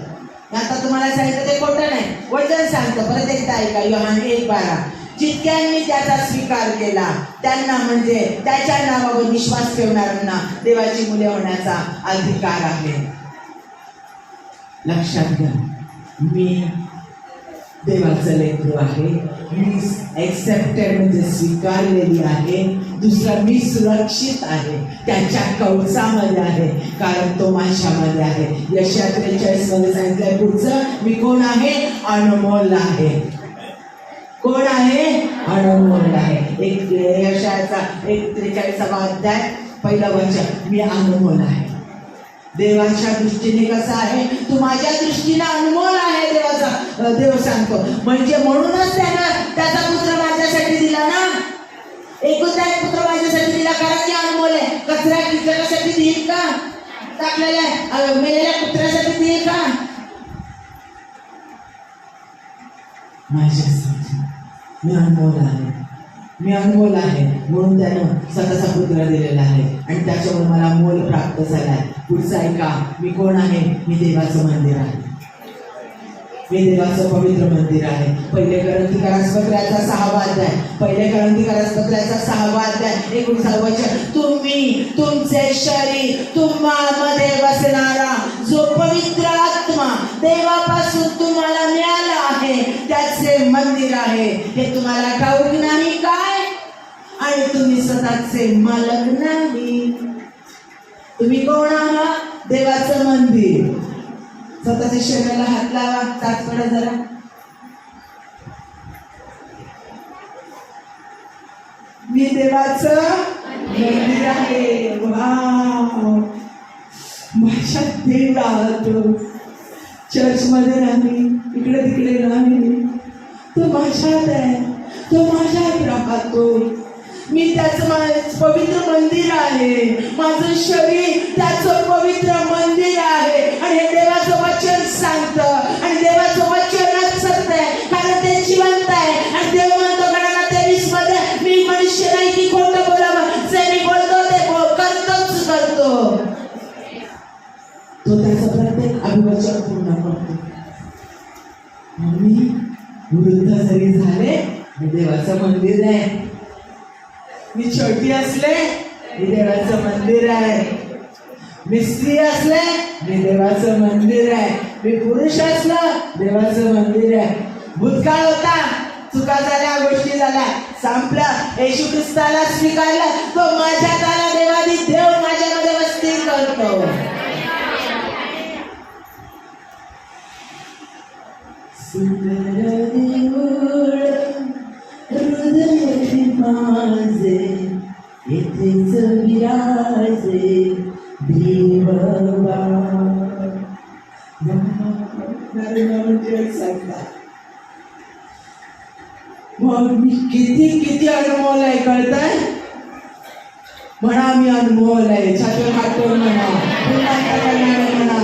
Speaker 1: आता तुम्हाला सांगितलं ते खोटं नाही, वचन सांगतं. परत एकदा ऐका, योहान 1:12. जितक्यांनी त्याचा स्वीकार केला त्यांना, म्हणजे त्याच्या नावावर विश्वास ठेवणाऱ्यांना देवाची मुले होण्याचा अधिकार आहे. लक्षात घ्या, मी देवाचं लेकरू आहे. मी एक्सेप्टेड म्हणजे स्वीकारलेली आहे. दुसरा, मी सुरक्षित आहे, त्याच्या कवचामध्ये आहे, कारण तो माझ्यामध्ये आहे. यशया 43 मध्ये सांगितलंय पुढचं, मी कोण आहे? अनमोल आहे. कोण आहे? अनमोल आहे. यशयाचा 43 अध्याय 1 वचन, मी अनमोल आहे. देवाच्या दृष्टीने कसा आहे, तू माझ्या दृष्टीने अनमोल आहे देवाचा देव सांगतो. म्हणजे म्हणूनच त्यानं त्याचा पुत्र माझ्यासाठी दिला ना, एकुलता एक पुत्र माझ्यासाठी दिला, कारण की अनमोल आहे. कचरा कीटकासाठी देईल का, टाकलेल्या मेलेल्या कुत्र्यासाठी देईल का? माझ्यासाठी मी अनमोल आहे, मी अनमोल आहे म्हणून त्यानं स्वतःचा पुत्र दिलेला आहे आणि त्याच्यामुळे मला मोल प्राप्त झाला आहे. पुढचं ऐका, मी कोण आहे? मी देवाचं मंदिर आहे, मी देवाचं पवित्र मंदिर आहे. पहिले करंथीकरास पत्राचा 6वा अध्याय, पहिले करंथीकरास पत्राचा 6वा अध्याय 19 वचन, तुम्ही तुमचे शरीर तुम्हामध्ये बसणारा जो पवित्र आत्मा देवापासून तुम्हाला मिळाला आहे त्याचे मंदिर आहे, हे तुम्हाला ठाऊक नाही काय? आणि तुम्ही स्वतःचे मालक नाही. तुम्ही कोण आहात? देवाचं मंदिर. स्वतःच्या शरीराला हात लावा, ताट पडा जरा. मी देवाचं मंदिर आहे. वाव, माझ्या देव राहतो. चर्च मध्ये नाही, इकडे तिकडे नाही, तो माझ्यात आहे, तो माझ्यात राहतो. मी त्याचं पवित्र मंदिर आहे, माझं शरीर त्याचं पवित्र मंदिर आहे. आणि हे देवाचं वचन सांगतं आणि देवाचं वचनच सत्य आहे, कारण ते जिवंत आहे. आणि देव म्हणतो गणाला 23 मध्ये, मी मनुष्य नाही की खोटं बोलावं, जे मी बोलतो ते करतोच करतो. तो त्याचं प्रत्येक अभिवचन पूर्ण करतो. मी वृद्ध जरी झाले, मी देवाचं मंदिर आहे. मी छोटी असले, मी देवाचं मंदिर आहे. मी स्त्री असले, मी देवाचं मंदिर आहे. मी पुरुष असलं, देवाचं मंदिर आहे. भूतकाळ होता, चुका झाल्या, गोष्टी झाल्या, संपलं. येशू ख्रिस्ताला स्वीकारलं, तो माझ्यात आला. देवादी देव माझ्यामध्ये वस्ती करतो. सुंदर देऊळ हृदय माझे येथेच विराजे देवा. मग मी किती किती अनमोल आहे, कळतंय? म्हणा मी अनमोल आहे. छातीवर हात ठेवून म्हणा, म्हणा.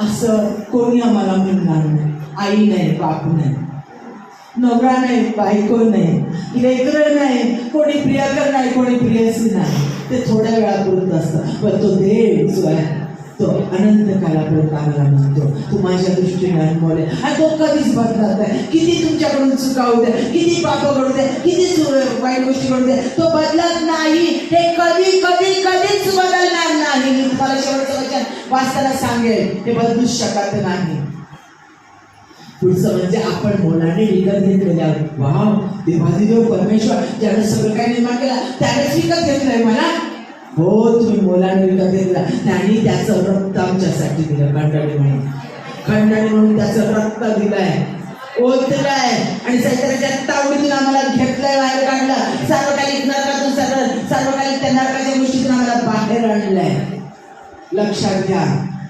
Speaker 1: असं कोणी आम्हाला म्हणणार नाही. आई नाही, बाप नाही, नवरा नाही, बायको नाही, लेकरं नाही, कोणी प्रियकर नाही, कोणी प्रियसी नाही. ते थोड्या वेळापुरत असतं, पण तो देव जो आहे तो अनंत कालापर्यंत आम्हाला म्हणतो, तू माझ्या दृष्टीने अनमोल आहे. आणि तो कधीच बदलत नाही. किती तुमच्याकडून चुका होते, किती पाप घडू दे, किती वाईट गोष्टी घडू दे, तो बदलत नाही. हे कधी कधी कधीच बदलणार नाही. मी तुम्हाला शेवटचं वचन वाचताना सांगेल, हे बदलू शकत नाही. पुढचं म्हणजे आपण मोलाने विकत घेतलेल्या. वाव, देवादी देव परमेश्वर ज्याने सगळं काही निर्माण केला त्यानेच विकत घेतलंय मला. हो, तुम्ही मोलाने विकत घेतला. त्यांनी त्याचं रक्त आमच्यासाठी दिलं, खंडणी म्हणून. खंडणी म्हणून त्याचं रक्त दिलंय, ओतलंय आणि सैतानाच्या तावडीतून आम्हाला घेतलंय, बाहेर काढलं. सार्वकालिक नरकातून सार्वकालिक त्या नरकाच्या गोष्टीतून आम्हाला बाहेर आणलंय. लक्षात घ्या.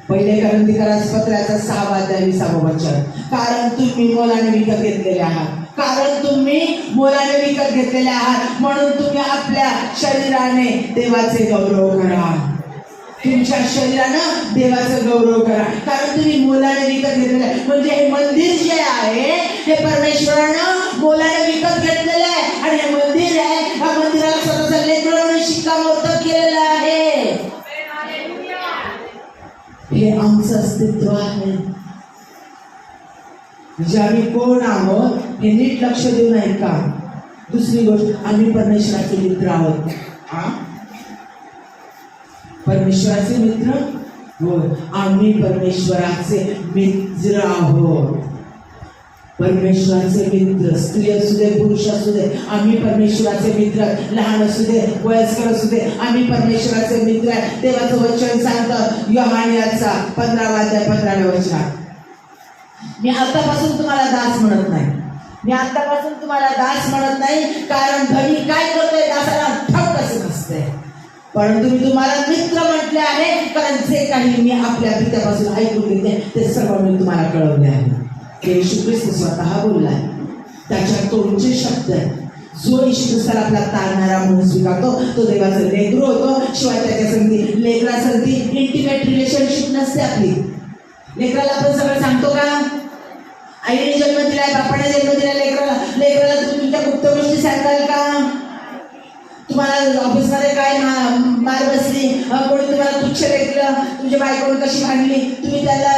Speaker 1: पहिले करंथीकरास पत्राचा 6वा अध्याय 20 वचन, कारण तुम्ही मोलाने विकत घेतलेले आहात. कारण तुम्ही मोलाने विकत घेतलेले आहात म्हणून तुम्ही आपल्या शरीराने देवाचे गौरव करा. तुमच्या शरीरानं देवाचं गौरव करा, कारण तुम्ही मोलाने विकत घेतलेलं आहे. म्हणजे हे मंदिर जे आहे हे परमेश्वरानं मोलाने विकत घेतलेलं आहे. आणि हे मंदिर आहे, ह्या मंदिराला स्वतःचा लेकराने शिक्कामोर्तब केलेलं आहे. हे आमचं अस्तित्व आहे. म्हणजे आम्ही कोण आहोत हे नीट लक्ष देऊन ऐका. दुसरी गोष्ट, आम्ही परमेश्वराचे मित्र आहोत. परमेश्वराचे मित्र, हो, आम्ही परमेश्वराचे मित्र आहोत. परमेश्वराचे मित्र, स्त्री असू दे, पुरुष असू दे, आम्ही परमेश्वराचे मित्र. लहान असू दे, वयस्कर असू दे, आम्ही परमेश्वराचे मित्र आहे. देवाचं वचन सांगतं योहानाचा 15वा अध्याय 15व्या वचनात, मी आतापासून तुम्हाला दास म्हणत नाही. मी आतापासून तुम्हाला दास म्हणत नाही, कारण धनी काय करतोय दासाला ठाऊक असं नसतंय. परंतु मी तुम्हाला मित्र म्हटले आहे, कारण जे काही मी आपल्या पित्यापासून ऐकून घेते ते सर्व मी तुम्हाला कळवले आहे. हे येशू ख्रिस्त स्वतः बोललाय. त्याच्या तोंडचे शब्द आहेत. जो येशू ख्रिस्ताला आपला तारणारा म्हणून स्वीकारतो तो देवाचं लेकरू होतो. शिवाय त्याच्या संगती लेकरासंगती इंटिमेट रिलेशनशिप नसते आपली. लेकराला आपण सगळं सांगतो का? आईने जन्म दिलाय, बापाने जन्म दिलाय लेकराला. लेकराला तुम्ही तुमच्या गुप्त गोष्टी सांगाल का? तुम्हाला ऑफिसमध्ये काय मार बसली, कोणी तुम्हाला तुच्छ लेखलं, तुमच्या बायकोने कशी भांडली, तुम्ही त्याला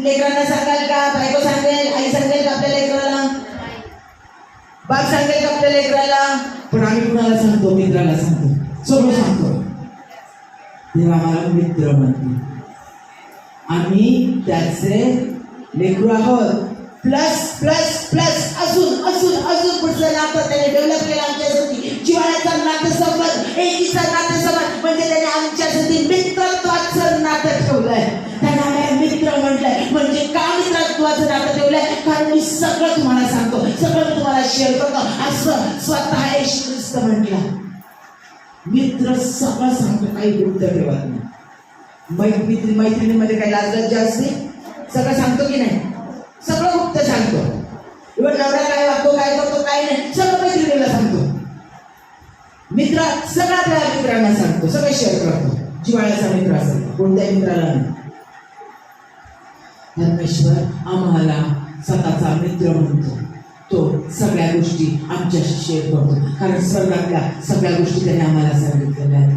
Speaker 1: लेकरांना सांगाल का? बायको सांगेल, आई सांगेल का आपल्या लेकराला? बाप सांगेल का आपल्या लेकराला? पण आम्ही कुणाला सांगतो? मित्राला सांगतो, सगळं सांगतो. तेव्हा आम्हाला मित्र म्हणते. आम्ही त्याचे लेकरू आहोत. प्लस प्लस प्लस अजून अजून अजून पुढचं नातं त्याने डेव्हलप केलं आमच्यासाठी. जिव्हाळ्याचं नातेसंबंध, एकीचं नातेसंबंध, म्हणजे त्याने आमच्यासाठी मित्रत्वाचं नातं ठेवलंय. त्याने आम्हाला मित्र म्हटलंय. म्हणजे का मित्रत्वाचं नातं ठेवलंय? कारण मी सगळं तुम्हाला सांगतो, सगळं तुम्हाला शेअर करतो, असं स्वतः येशू ख्रिस्त म्हटलं. मित्र सगळं सांगतो, काही गुप्त ठेवत नाही. मैत्रिणीमध्ये काही लाजलज्जा असते? सगळं सांगतो की नाही? सगळं गुप्त सांगतो. इव्हन नवरा काय वागतो, काय करतो, काय नाही, सगळं मैत्रिणीला सांगतो. मित्र सगळं आपल्या मित्रांना सांगतो, सगळं शेअर करतो. जिव्हाळ्याचा मित्र असेल, कोणत्याही मित्राला नाही. परमेश्वर आम्हाला स्वतःचा मित्र म्हणतो. तो सगळ्या गोष्टी आमच्याशी शेअर करतो, कारण स्वर्गातल्या सगळ्या गोष्टी त्याने आम्हाला सांगितलेल्या आहेत.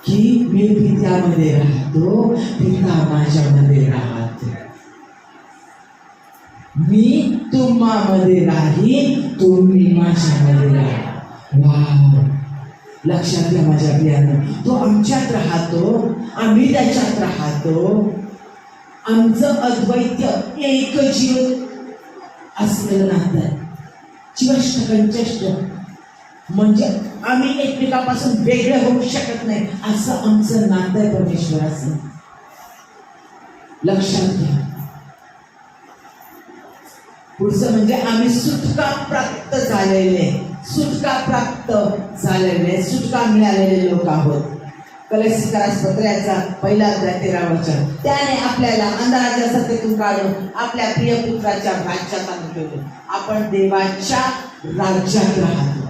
Speaker 1: की मी पित्यामध्ये राहतो, पिता माझ्यामध्ये राहतो. मी तुम्हामध्ये राहीन, तुम्ही माझ्यामध्ये राहा. वाव, लक्षात घ्या माझ्या प्रियानं. तो आमच्यात राहतो, आम्ही त्याच्यात राहतो. आमचं अद्वैत्य एक जीव असलेलं नातं आहे. चिवष्ट कंचष्ट, म्हणजे आम्ही एकमेकापासून वेगळे होऊ शकत नाही, असं आमचं नातं आहे परमेश्वराचं. लक्षात घ्या. पुढचं म्हणजे आम्ही सुटका प्राप्त झालेले, सुटका प्राप्त झालेले, सुटका मिळालेले लोक आहोत. कलसीकरास पत्राचा 1 अध्याय 13 वचन. त्याने आपल्याला अंधाराच्या सत्तेतून काढून आपल्या प्रिय पुत्राच्या राज्यात आणून ठेवले. आपण देवाच्या राज्यात राहतो.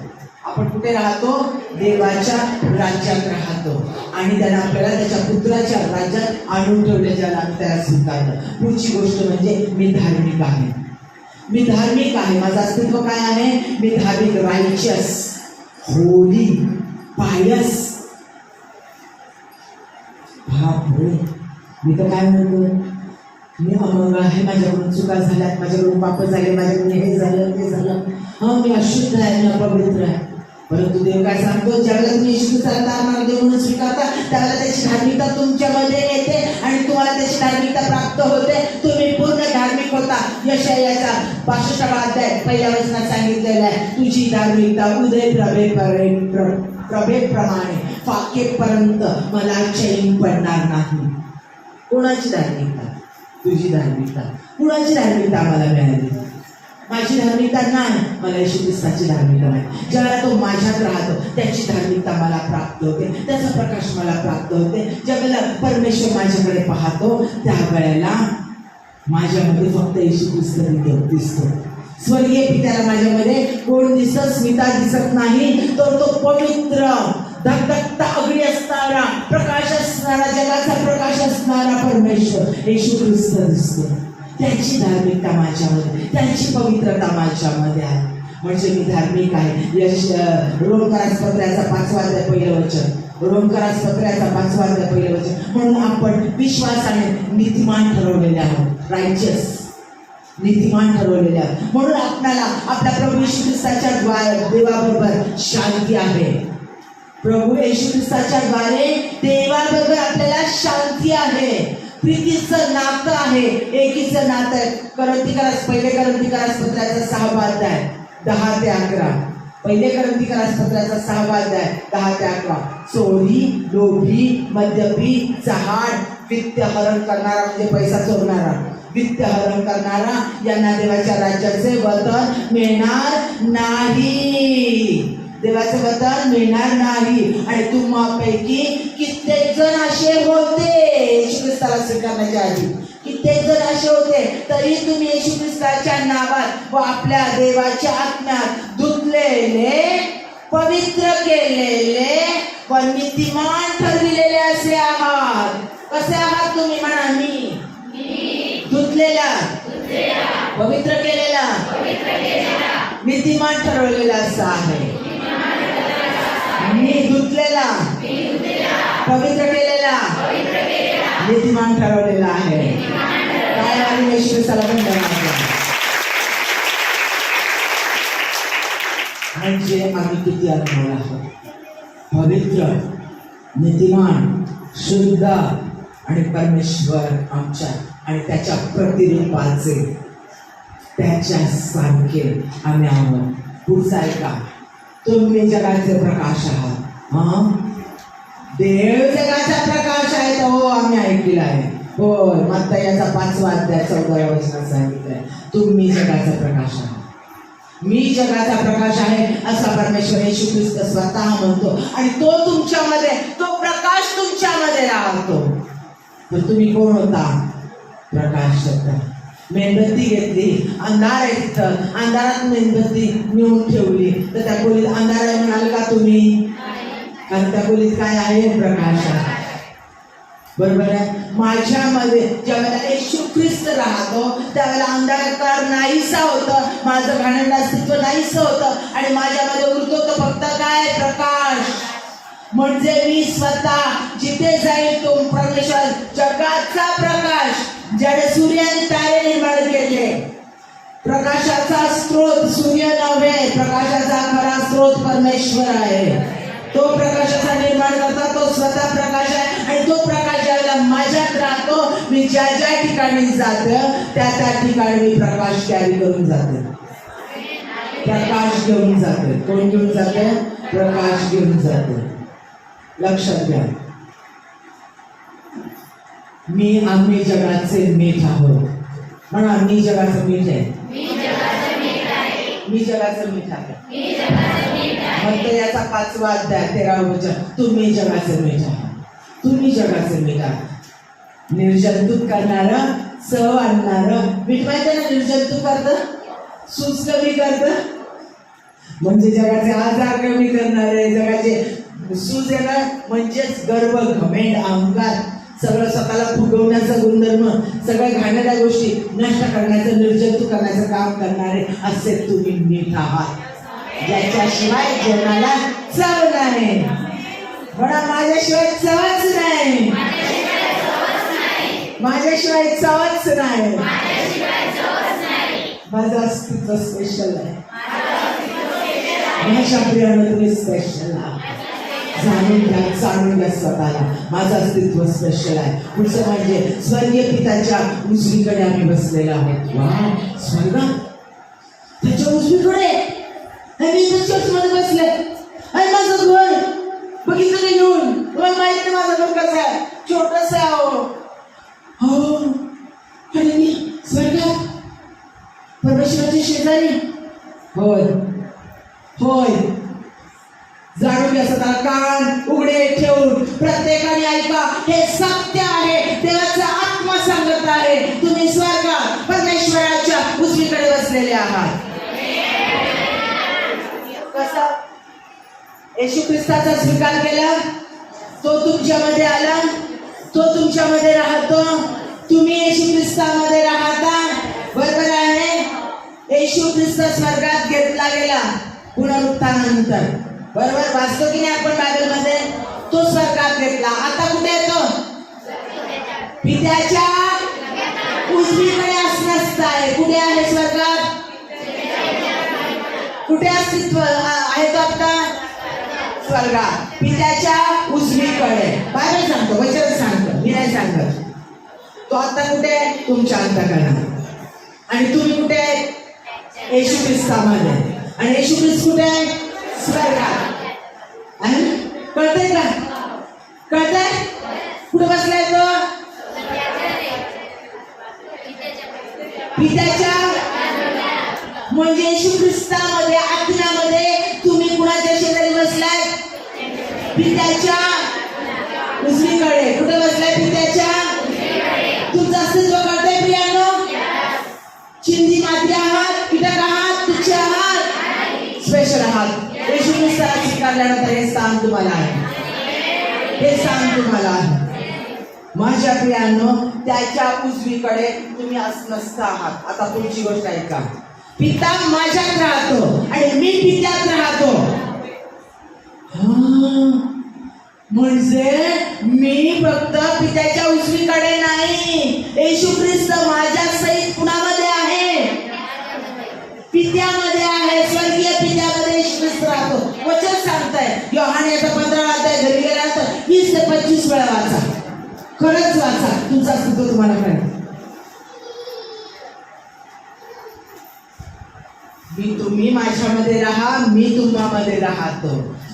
Speaker 1: आपण कुठे राहतो? देवाच्या राज्यात राहतो. आणि त्याने आपल्याला त्याच्या पुत्राच्या राज्यात आणून ठेवले, ज्याला आम्ही त्याला स्वीकारलं. पुढची गोष्ट म्हणजे मी धार्मिक आहे. मी धार्मिक आहे. माझं अस्तित्व काय आहे? मी धार्मिक, रायचियस, होली, पायस. बापरे, मी तर काय म्हणतो, मी अमंगळ आहे, माझ्याकडून चुका झाल्यात, माझ्याकडून पाप झाले, माझ्याकडून हे झालं ते झालं, मी अशुद्ध आहे, मी अपवित्र आहे. परंतु देव काय सांगतो? ज्यावेळेला तुम्ही येशू ख्रिस्ताला देव म्हणून स्वीकारता, त्यावेळेला त्याची धार्मिकता तुमच्यामध्ये येते आणि तुम्हाला त्याची धार्मिकता प्राप्त होते. तुम्ही पूर्ण धार्मिक होता. यशायाचा 65 अध्याय 1 वचनात सांगितलेलं आहे, तुझी धार्मिकता उदय प्रभेप्रमाणे फाकेपर्यंत मला चैन पडणार नाही. कोणाची धार्मिकता? तुझी धार्मिकता. कुणाची धार्मिकता आम्हाला मिळाली? माझी धार्मिकता नाही, मला येशू ख्रिस्ताची धार्मिकता नाही. ज्यावेळेला तो माझ्यात राहतो, त्याची धार्मिकता मला प्राप्त होते, त्याचा प्रकाश मला प्राप्त होते. ज्यावेळेला परमेश्वर माझ्याकडे पाहतो, त्यावेळेला माझ्यामध्ये फक्त येशू ख्रिस्त दिसतो. स्वर्गीय पित्याला माझ्यामध्ये कोण दिसत? स्मिता दिसत नाही. तर तो पवित्र, धगधगता अग्नी असणारा, प्रकाश असणारा, जगाचा प्रकाश असणारा परमेश्वर येशू ख्रिस्त दिसतो. त्याची धार्मिकता माझ्यामध्ये, त्यांची पवित्रता माझ्यामध्ये आहे. म्हणजे मी धार्मिक आहे. रोमकरास पत्राचा 5 अध्याय 1 वचन. रोमकरास पत्राचा 5 अध्याय 1 वचन. म्हणून आपण विश्वासाने नीतिमान ठरवलेले आहोत. रायचियस, नीतिमान ठरवलेले आहोत. म्हणून आपल्याला आपल्या प्रभू येशू ख्रिस्ताच्या द्वारे देवाबरोबर शांती आहे. प्रभू येशू ख्रिस्ताच्या द्वारे देवाबरोबर आपल्याला शांती आहे. प्रीतीचं नातं आहे, एकीचं नातं आहे. पहिले करंथीकरास पत्राचा 6 अध्याय 10 ते 11. पहिले करंथीकरास पत्राचा 6 अध्याय 10 ते 11. चोरी, लोभी, मद्यपी, चहाड, वित्तहरण करणारा म्हणजे पैसा चोरणारा, वित्तहरण करणारा यांना देवाच्या राज्याचे वतन मिळणार नाही. देवाचं वचन मिळणार नाही. आणि तुम्हापैकी कित्येक जण असे होते येशू ख्रिस्ताला स्वीकारण्याच्या आधी, कित्येक जण असे होते तरी तुम्ही येशू ख्रिस्ताच्या नावात व आपल्या देवाच्या आत्म्यात धुतलेले, पवित्र केलेले व नीतिमान ठरविलेले असे आहात. कसे आहात तुम्ही? म्हणा मी धुतलेला, पवित्र केलेला, नीतिमान ठरवलेला असा आहे. मी धुतलेला, पवित्र केलेला, नीतिमान ठरवलेला आहे. काय आणि येशू ख्रिस्ताला धन्यवाद. म्हणजे आम्ही किती अनुभव आहोत, पवित्र, नीतिमान, शुद्ध आणि परमेश्वर आमच्या आणि त्याच्या प्रतिरूपाचे, त्याच्यासारखे आम्ही आहोत. पुढचा ऐका, तुम्ही जगाचे प्रकाश आहात. देव जगाचा प्रकाश आहे. तर हो, आम्ही ऐकलेला आहे. हो, मत्तयाचा 5वा अध्याय 14व्या वचनात सांगितलंय, तुम्ही जगाचा प्रकाश आहात. मी जगाचा प्रकाश आहे असा परमेश्वर येशू ख्रिस्त स्वतः म्हणतो. आणि तो तुमच्यामध्ये, तो प्रकाश तुमच्यामध्ये राहतो. तर तुम्ही कोण होता? प्रकाश होता. मेणबत्ती घेतली, अंधार आहे तिथं, अंधारात मेणबत्ती नेऊन ठेवली तर त्या खोलीत अंधार आहे म्हणाल का तुम्ही? कारण त्या खोलीत काय आहे? प्रकाश आहे. बरोबर आहे. माझ्यामध्ये ज्यावेळेला येशू ख्रिस्त राहतो त्यावेळेला अंधकार नाहीसा होतं, माझं घाणेरडं अस्तित्व नाहीसं होतं आणि माझ्यामध्ये उरतो तो फक्त काय? प्रकाश. म्हणजे मी स्वतः जिथे जाईल तो परमेश्वर, जगाचा प्रकाश, ज्याने सूर्य आणि तारे निर्माण केले. प्रकाशाचा स्रोत सूर्य नव्हे, प्रकाशाचा खरा स्रोत परमेश्वर आहे. तो प्रकाशाचा निर्माण करता, तो स्वतः प्रकाश आहे. आणि तो प्रकाश ज्यावेळेला माझ्यात राहतो, मी ज्या ज्या ठिकाणी जाते त्या त्या ठिकाणी मी प्रकाश कॅरी करून जाते, प्रकाश घेऊन जाते. कोण घेऊन जाते? प्रकाश घेऊन जाते. लक्षात घ्या, आम्ही जगाचे मीठ आहोत. म्हणा, मी जगाचं मीठ आहे. मी जगाचं मीठ आहे. म्हणतो याचा 5वा अध्याय 13वं वचन, तुम्ही जगाचं मीठ आहात. तुम्ही जगाचं मीठ आहात. निर्जंतुक करणारं, चव आणणारं मीठ माहिती आहे ना? निर्जंतुक करतं, सूज कमी करतं, म्हणजे जगाचे आजार कमी करणारे, जगाचे सूज येणार म्हणजेच गर्व, घमेंड, अहंकार, सगळं स्वतःला फुगवण्याचा गुणधर्म, सगळ्या घाणेरड्या गोष्टी नष्ट करण्याचं, निर्जंतुक करण्याचं काम करणारे असे तुम्ही मीठ आहात, ज्याच्याशिवाय जेवणाला चव नाही. म्हणा, माझ्याशिवाय चवच नाही, माझ्याशिवाय चवच नाही. माझं अस्तित्व स्पेशल आहे. माझ्या प्रियानं तुम्ही स्पेशल आहात. जाणून घ्या स्वतःला. माझं अस्तित्व स्पेशल आहे. पुढचं म्हणजे स्वर्गीय पित्याच्या उजवीकडे आम्ही बसलेलो आहोत. वा, स्वर्गात त्याच्या उजवीकडे मी चर्चमध्ये बसले. आणि माझं घर बघितलं नाही येऊन, तुम्हाला माहित नाही माझं घर कसं आहे, छोटस आहे. हो, आणि मी स्वर्गात परमेश्वराच्या शेजारी. होय होय, जाणून घ्या स्वतःला. कान उघडे ठेवून प्रत्येकाने ऐका, हे सत्य आहे. देवाचा आत्मा सांगत आहे, तुम्ही स्वर्गात परमेश्वराच्या उजवीकडे बसलेले आहात. कसा? येशू ख्रिस्ताचा स्वीकार केला, तो तुमच्यामध्ये आला, तो तुमच्यामध्ये राहतो, तुम्ही येशू ख्रिस्तामध्ये राहता. बरोबर आहे. येशू ख्रिस्त स्वर्गात घेतला गेला पुनरुत्थानानंतर. बरोबर वाचतो की नाही आपण बायबलमध्ये? तो स्वर्गात घेतला. आता कुठे येतो? पित्याच्या उजवीकडे असण्यास आहे. कुठे आहे स्वर्गात? कुठे अस्तित्व आहे तो आता? स्वर्गात, पित्याच्या उजवीकडे. बायबल सांगतो, वचन सांगतो, मी नाही सांगत. तो आता कुठे? तुमच्या अंतःकरणात. आणि तुम्ही कुठे? येशू ख्रिस्तामध्ये. आणि येशू ख्रिस्त कुठे? स्वर्गात. कळतंय का? कळतंय? कुठे बसलाय तो? पित्याच्या, म्हणजे येशू ख्रिस्तामध्ये, आत्म्यामध्ये तुम्ही कुणाच्या पित्याच्या उजवीकडे. कुठे बसलाय? पित्याच्या. तुमचं अस्तित्व कळतंय प्रियानो? चिंदी माती आहात, कीटक आहात, तुच्छ आहात, स्पेशल आहात. येशू ख्रिस्ताला स्वीकारल्यानंतर हे स्थान तुम्हाला आहे. हे स्थान तुम्हाला आहे. माझ्या प्रियानो, त्याच्या उजवीकडे तुम्ही नसता आहात. आता पुढची गोष्ट ऐका. पिता माझ्यात राहतो आणि मी पित्यात राहतो. म्हणजे मी फक्त पित्याच्या उजवीकडे नाही, येशू ख्रिस्त माझ्या सहित कुणामध्ये आहे? पित्यामध्ये आहे. स्वर्गीय पित्यामध्ये येशू ख्रिस्त राहतो. वचन सांगताय योहान याचा 15 अध्याय घरी गेल्यानंतर 20 ते 25 वेळा वाचा. खरंच वाचा, तुमचा अस्तित्व तुम्हाला कळेल. तुम्ही माझ्यामध्ये राहा, मी तुम्हामध्ये राहतो.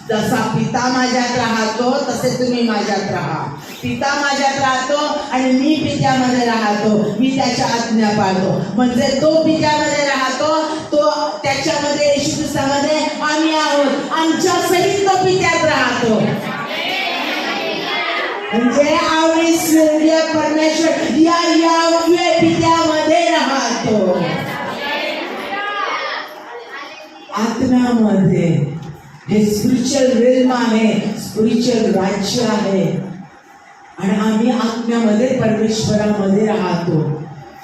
Speaker 1: जसा पिता माझ्यात राहतो तसे तुम्ही माझ्यात राहा. पिता माझ्यात राहतो आणि मी पित्यामध्ये राहतो. मी त्याच्या आज्ञा पाळतो. म्हणजे तो पित्यामध्ये राहतो, तो त्याच्यामध्ये येशू ख्रिस्तामध्ये आम्ही आहोत. आमच्या सहित तो पित्यात राहतो. म्हणजे आम्ही स्वर्गीय परमेश्वर या पित्यामध्ये राहतो. आत्म्यामध्ये. हे स्पिरिच्युअल रिल्म आहे, स्पिरिच्युअल राज्य आहे. आणि आम्ही आत्म्यामध्ये परमेश्वरामध्ये राहतो.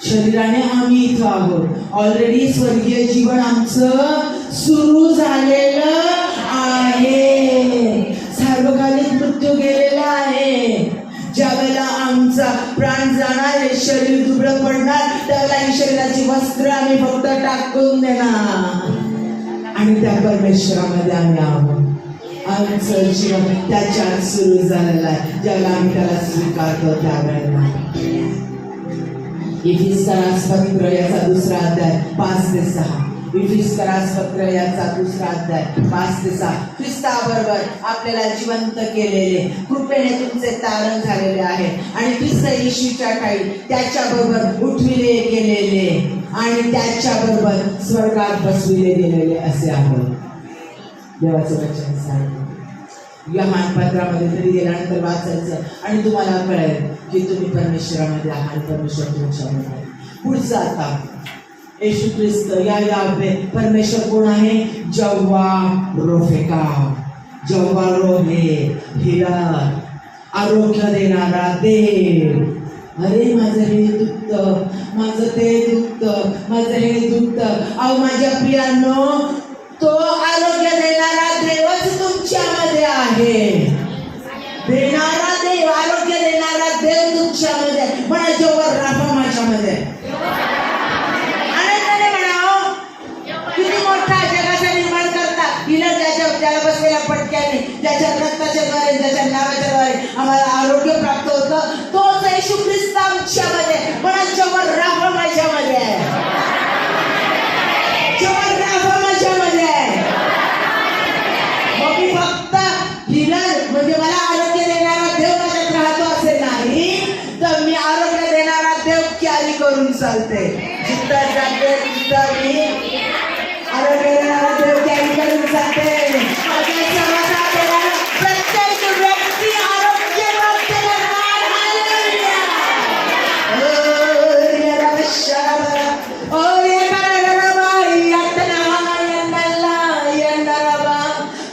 Speaker 1: शरीराने आम्ही इथं आहोत. ऑलरेडी स्वर्गीय जीवन आमचं सुरू झालेलं आहे. सार्वकालिक मृत्यू गेलेला आहे. ज्या वेळेला आमचा प्राण जाणार, हे शरीर दुबळं पडणार, त्यावेळेला ही शरीराची वस्त्र आम्ही फक्त टाकून देणार आणि त्या परमेश्वरामध्ये आम्ही आहोत. आमचं जीवन त्याच्यात सुरू झालेलं आहे. ज्याला आम्ही त्याला स्वीकारतो त्यावेळेला. इफिसकरास पत्र याचा 2 अध्याय 5 ते 6. इफिसकरास पत्र याचा 2 अध्याय 5 ते 6. ख्रिस्ताबरोबर आपल्याला जिवंत केलेले, कृपेने तुमचे तारण झालेले आहे आणि ख्रिस्त येशूच्या ठाई त्याच्याबरोबर उठविले गेलेले आणि त्याच्याबरोबर स्वर्गात बसविले गेलेले असे आहोत. देवाचं वचन सांगतो. योहान 15 तरी गेल्यानंतर वाचायचं आणि तुम्हाला कळेल की तुम्ही परमेश्वरामध्ये आहात, परमेश्वर तुमच्यामध्ये आहे. पुढचं आता येशू ख्रिस्त या परमेश्वर कोण आहे? जव्वा रोफेका. जव्वा रोहे हिरा, आरोग्य देणारा देव. अरे माझं हे दुखतं, माझं ते दुखतं, माझं हे दुखतं. अहो माझ्या प्रियांनो, तो आरोग्य देणारा देवच तुमच्यामध्ये आहे. देणारा देव, आरोग्य देणारा देव तुमच्यामध्ये. म्हणा जव्वा राफा माझ्यामध्ये. आनंदाने म्हणावं. किती मोठा जगाचा निर्माण करता. हिला त्याला बसलेल्या पटक्याने, ज्याच्या रक्ताच्या द्वारे, ज्याच्या नावाच्या द्वारे आम्हाला आरोग्य प्राप्त होतं, तोच येशू ख्रिस्त आमच्यामध्ये. म्हणा जव्वा राफा माझ्यामध्ये आहे. जव्वा राफा माझ्यामध्ये आहे. मग मी फक्त हिलर म्हणजे मला आरोग्य देणारा देव माझ्यात राहतो असे नाही, तर मी आरोग्य देणारा देव कॅरी करून चालते. जिथं जाते तिथं मी आरोग्य देणारा देव कॅरी करून चालते. माझ्या समाजात येणारा प्रत्येक व्यक्ती आरोग्यवंत निर्माण. हालेलुया.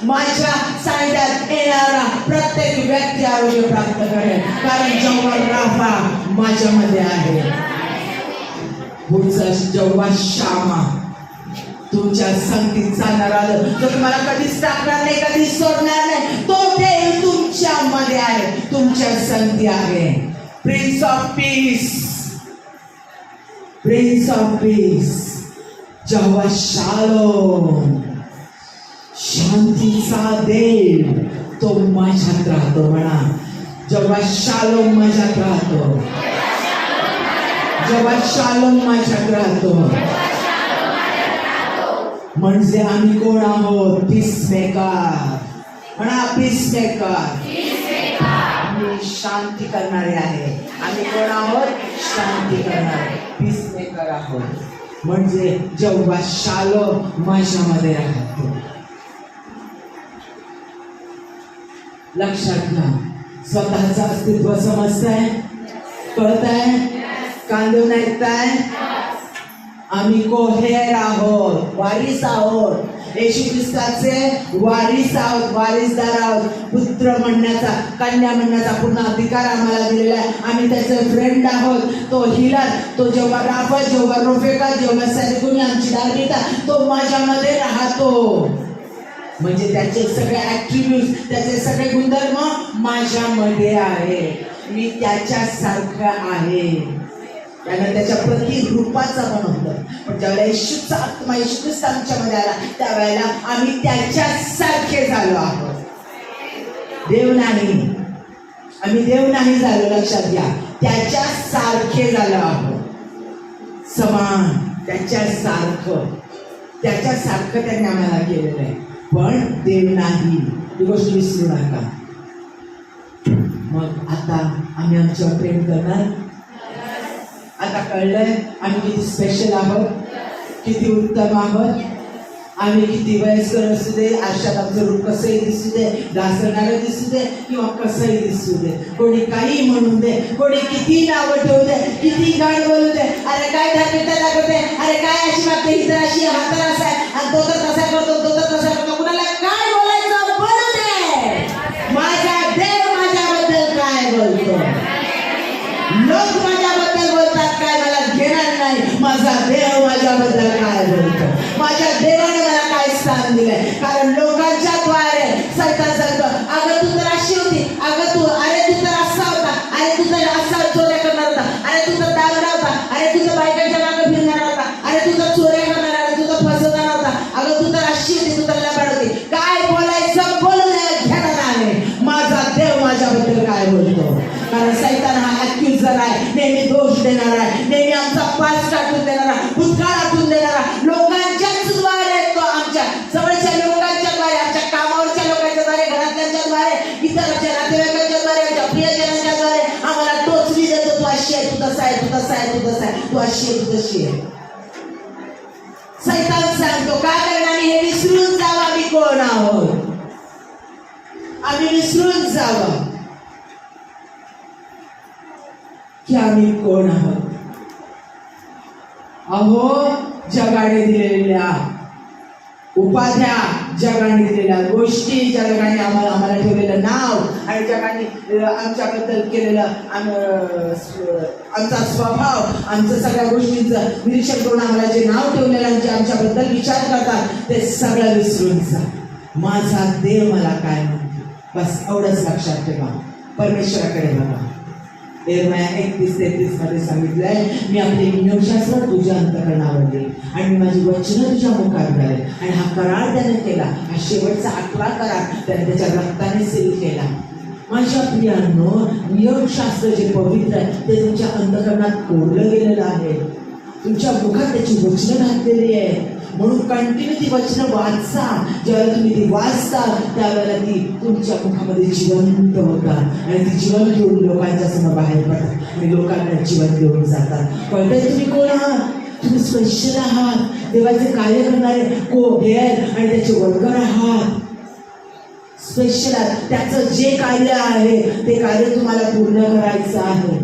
Speaker 1: माझ्या सानिध्यात येणारा प्रत्येक व्यक्ती आरोग्य प्राप्त करेल, कारण जव्वा राफा माझ्यामध्ये आहे. पुढचा जव्वा शामा तुमच्या संगतीत चालणार आलं तर तुम्हाला कधीच टाकणार नाही, कधीच सोडणार नाही. तो देव तुमच्यामध्ये आहे, तुमच्या संगती आहे. Prince of peace, prince of peace, जव्वा शालोम, शांतीचा देव तो माझ्यात राहतो. म्हणा जव्हा शालोम माझ्यात राहतो. जव्हा शालोम माझ्यात राहतो. म्हणजे आम्ही कोण आहोत? पीसमेकर. म्हणा पीसमेकर. आम्ही शांती करणारे आहे. आम्ही कोण आहोत? शांती करणारे, पीसमेकर आहोत. म्हणजे जेव्हा शालोम माझ्यामध्ये राहतो. लक्षात घ्या, स्वतःचं अस्तित्व समजताय, कळताय, कान देऊन ऐकताय. आम्ही कोहेर आहोत, वारीस आहोत, येशू ख्रिस्ताचे वारीस आहोत, वारीसदार आहोत. पुत्र म्हणण्याचा, कन्या म्हणण्याचा पूर्ण अधिकार आम्हाला दिलेला आहे. आम्ही त्याचे फ्रेंड आहोत. तो हिलर, तो जेव्हा राफत, जेव्हा रोफेका, जेव्हा सैनिकुनी आमची धार्मिकता, तो माझ्यामध्ये राहतो. म्हणजे त्याचे सगळे ऍट्रिब्यूट, त्याचे सगळे गुणधर्म माझ्यामध्ये आहे. मी त्याच्यासारखं आहे. त्यानं त्याच्या प्रतिरूपाचा बनवलं. पण ज्यावेळेला येशूचा आत्मा, येशू ख्रिस्त आमच्यामध्ये आला, त्यावेळेला आम्ही त्याच्यासारखे झालो आहोत. देव नाही, आम्ही देव नाही झालो. लक्षात घ्या, त्याच्यासारखे झालो आहोत. समान, त्याच्यासारखं, त्याच्यासारखं त्यांनी आम्हाला केलेलं आहे. पण देव नाही, ही गोष्ट विसरू नका. मग आता आम्ही आमच्यावर प्रेम करणार. आता कळलंय आम्ही किती स्पेशल आहोत, किती उत्तम आहोत. आम्ही किती वयस्कर असू दे, आयुष्यात आमचं रूप कसंही दिसू दे, ढासळणारं दिसू दे किंवा कसंही दिसू दे, कोणी काही म्हणून दे, कोणी किती नावं ठेवू दे, किती गाण बोलू दे, अरे काय धार्मिकता दाखवते, अरे काय अशी वागते, ही तर अशी, हा तर असा आहे, आणि तो तर तसा करतो, तो तर तसा करतो. कुणाला काय बोलायचं बोलू दे. माझा देव माझ्याबद्दल काय बोलतो. लोक माझ्याबद्दल बोलतात काय, मला घेणार नाही. माझा देव माझ्याबद्दल काय बोलतो. माझ्या देवाने मला काय स्थान दिलंय. कारण लोकांच्या द्वारे सैतान सांगतो, अगं तू तर अशी होती, अगं तू, अरे तू तर असा होता, अरे तू तर असा चोऱ्या करणार होता, अरे तू तर दावरा होता, अरे तू तर बायकांच्या मागे फिरणार होता, अरे तू तर चोऱ्या करणार, अरे तू तर फसवणार होता, अगं तू तर अशी होती, तू तर लबाड होती. काय बोलायचं बोलू द्यायला घेणार आहे. माझा देव माझ्याबद्दल काय बोलतो. कारण सैतान हा ॲक्युजर आहे, नेहमी दोष देणारा आहे, नेहमी आमचा पास टाकून देणारा, भूतकाळ आठवून देणारा, लोकांच्याच द्वारे, तो आमच्या जवळच्या लोकांच्या द्वारे, आमच्या कामावरच्या लोकांच्या द्वारे, घरातल्यांच्या द्वारे, इतरच्या नातेवाईकांच्या द्वारे, आमच्या प्रियजनांच्या द्वारे आम्हाला टोचली देतो. तू अशी आहे, तू तसा आहे, तू तसा आहे, तू तसा आहे, तू अशी आहे, तू तशी आहे. सैतान सांगतो का करणार, हे विसरून जावं आम्ही कोण आहोत. आम्ही विसरून जावं की आम्ही कोण आहोत. अहो, जगाने दिलेल्या उपाध्या, जगाने दिलेल्या गोष्टी, जगाने आम्हाला ठेवलेलं नाव आणि जगाने आमच्याबद्दल केलेलं आमचा स्वभाव, आमचं सगळ्या गोष्टींचं निरीक्षण करून आम्हाला जे नाव ठेवलेलं, जे आमच्याबद्दल विचार करतात, ते सगळं विसरून जा. माझा देव मला काय म्हणतो, बस एवढंच लक्षात ठेवा. परमेश्वराकडे बघा. यिर्मया 31:33 मध्ये सांगितलंय, मी आपले नियमशास्त्र तुझ्या अंतःकरणावर देईन आणि मी माझी वचनं तुझ्या मुखात घालेन. आणि हा करार त्याने केला, हा शेवटचा 11 करार त्याने त्याच्या रक्ताने सील केला. माझ्या प्रियांनो, नियमशास्त्र जे पवित्र आहे ते तुमच्या अंतःकरणात कोरलं गेलेलं आहे. तुमच्या मुखात त्याची वचनं घातलेली आहे. म्हणून कंटिन्यू ती वचनं वाचा. ज्यावेळेला तुम्ही ती वाचता त्यावेळेला ती तुमच्या मुखामध्ये जिवंत होतात आणि ती जीवन घेऊन लोकांच्या समोर बाहेर पडतात आणि लोकांना जीवन घेऊन जातात. कळतंय तुम्ही कोण आहात. तुम्ही स्पेशल आहात. देवाचे कार्य करणारे कोहेर आणि त्याचे वर्कर आहात. स्पेशल आहात. त्याचं जे कार्य आहे ते कार्य तुम्हाला पूर्ण करायचं आहे.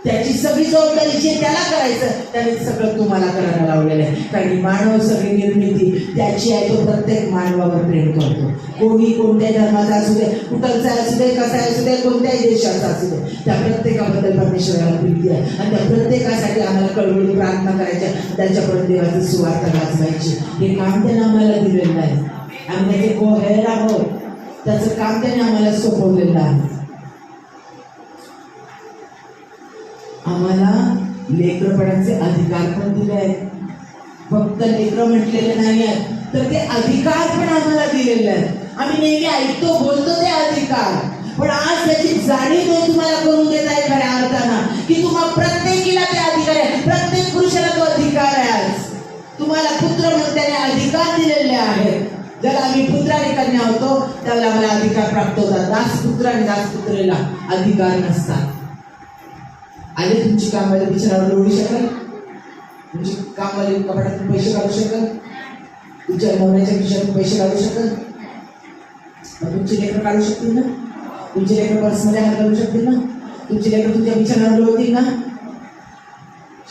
Speaker 1: त्याची सगळी जबाबदारी जे त्याला करायचं त्याने सगळं तुम्हाला करायला लावलेलं आहे. कारण मानव सगळी निर्मिती त्याची आहे. तो प्रत्येक मानवावर प्रेम करतो. कोणी कोणत्याही धर्माचा असू दे, कुठलचा असू दे, कसा असू दे, कोणत्याही देशाचा असू दे, त्या प्रत्येकाबद्दल परमेश्वराला प्रीती आहे. आणि त्या प्रत्येकासाठी आम्हाला कळवळून प्रार्थना करायच्या, त्यांच्यापर्यंत देवाची सुवार्ता गाजवायची. हे काम त्याने आम्हाला दिलेलं आहे. आम्ही त्याचे कोहेर आहोत. त्याचं काम त्याने आम्हाला सोपवलेलं आहे. आम्हाला लेकरपणाचे अधिकार पण दिले आहेत. फक्त लेकरं म्हटलेले नाही आहेत, तर ते अधिकार पण आम्हाला दिलेले आहेत. आम्ही नेहमी ऐकतो, बोलतो ते अधिकार, पण आज त्याची जाणीव तुम्हाला करून देत आहे खऱ्या अर्थानं की तुम्हाला प्रत्येकीला ते अधिकार आहे. प्रत्येक पुरुषाला तो अधिकार आहे. आज तुम्हाला पुत्र म्हणून त्याने अधिकार दिलेले आहेत. ज्याला आम्ही पुत्र आणि कन्या होतो त्याला आम्हाला अधिकार प्राप्त होतात. दासपुत्र आणि दासपुत्रीला अधिकार नसतात. आले तुमची कामवाली बिछाण्यावर लोळू शकेल, तुमची कामवाली कपाटातून पैसे काढू शकेल, तुमच्या नवऱ्याच्या खिशातून पैसे काढू शकेल, मग तुमची लेकरं काढू शकतील ना? तुमची लेकरं पर्समध्ये हात घालू शकतील ना? तुमची लेकरं तुमच्या बिछाण्यावर होतील ना?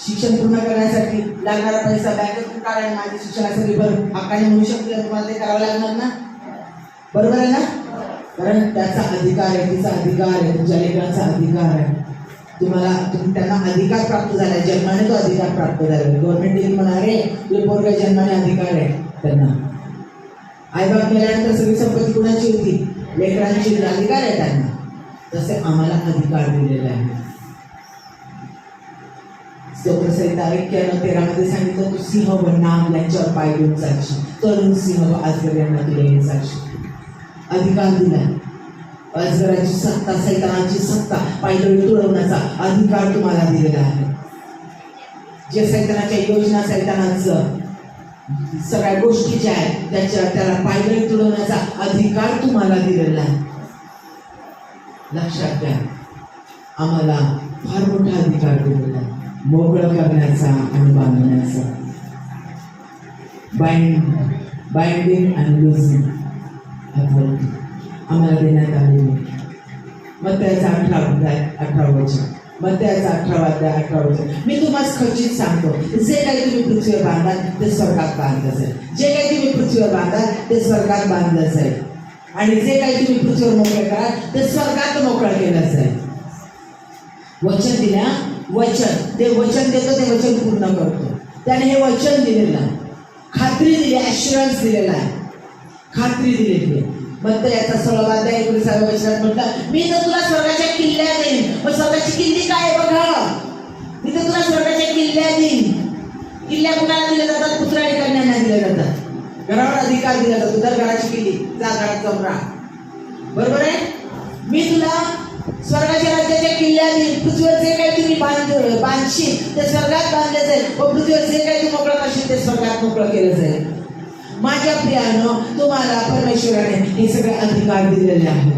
Speaker 1: शिक्षण पूर्ण करण्यासाठी लागणारा पैसा बँकेतून काढा, माझ्या शिक्षणासाठी भरून हक्काने म्हणू शकतील, तुम्हाला ते करावं लागणार ना? बरोबर आहे ना? कारण त्याचा अधिकार आहे, तिचा अधिकार आहे, तुमच्या लेकरांचा अधिकार आहे. त्यांना अधिकार प्राप्त झालाय, जन्माने तो अधिकार प्राप्त झाला. गव्हर्नमेंट येईल म्हणा, अरे तुझे पोरगा जन्माने अधिकार आहे. त्यांना आईबाप मेल्यानंतर सगळी संपत्ती कुणाची होती? लेकरांची. अधिकार आहे त्यांना. तसे आम्हाला अधिकार दिलेला आहे. स्तोत्रसंहिता 91:13 मध्ये सांगितलं, तू सिंह व नाग यांच्यावर पाय देऊन चालशील, तरुण सिंह व अजगर यांना तुला चालशील. अधिकार दिला. अजगराची सत्ता, सैतानाची सत्ता, पायदळी तुडवण्याचा अधिकार तुम्हाला दिलेला आहे. जे सैतानाच्या योजना, सैतानाचं सगळ्या गोष्टी ज्या आहेत त्याला पायदळी तुडवण्याचा अधिकार तुम्हाला दिलेला आहे. लक्षात घ्या, आम्हाला फार मोठा अधिकार दिलेला आहे, मोकळं करण्याचा आणि बांधण्याचा. बाइंडिंग आणि लूजिंग अथॉरिटी आम्हाला देण्यात आलेली. मत्तयाचा 18 वचन, मत्तयाचा 18 वचन. मी तुम्हाला खचित सांगतो, जे काही तुम्ही पृथ्वीवर बांधाल ते स्वर्गात बांधलं जाईल, जे काही तुम्ही पृथ्वीवर बांधाल ते स्वर्गात बांधलं जाईल, आणि जे काही तुम्ही पृथ्वीवर मोकळं कराल ते स्वर्गात मोकळं केलं जाईल. वचन दिल्या, वचन ते वचन देतो, ते वचन पूर्ण करतो. त्याने हे वचन दिलेलं आहे, खात्री दिली, ॲश्युरन्स दिलेला आहे, खात्री दिलेली आहे. मग याचा 16 वचनात म्हटलं, मी तर तुला स्वर्गाच्या किल्ल्या देईन. मग स्वर्गाची किल्ली काय आहे बघा, मी तर तुला स्वर्गाच्या किल्ल्या देईन. किल्ल्या कुणाला दिल्या जातात? पुत्र आणि कन्यांना दिल्या जातात. घरावर अधिकार दिला जातो. तर घराची किल्ली, जा घरात जाऊन राहा. बरोबर आहे? मी तुला स्वर्गाच्या राज्याच्या किल्ल्या देईन. पृथ्वीवर जे काही तुम्ही बांधशील ते स्वर्गात बांधले जाईल, व पृथ्वीवर जे काही तू मोकळं करशील ते स्वर्गात मोकळं केलं जाईल. माझ्या प्रियानं, तुम्हाला परमेश्वराने हे सगळे अधिकार दिलेले आहेत.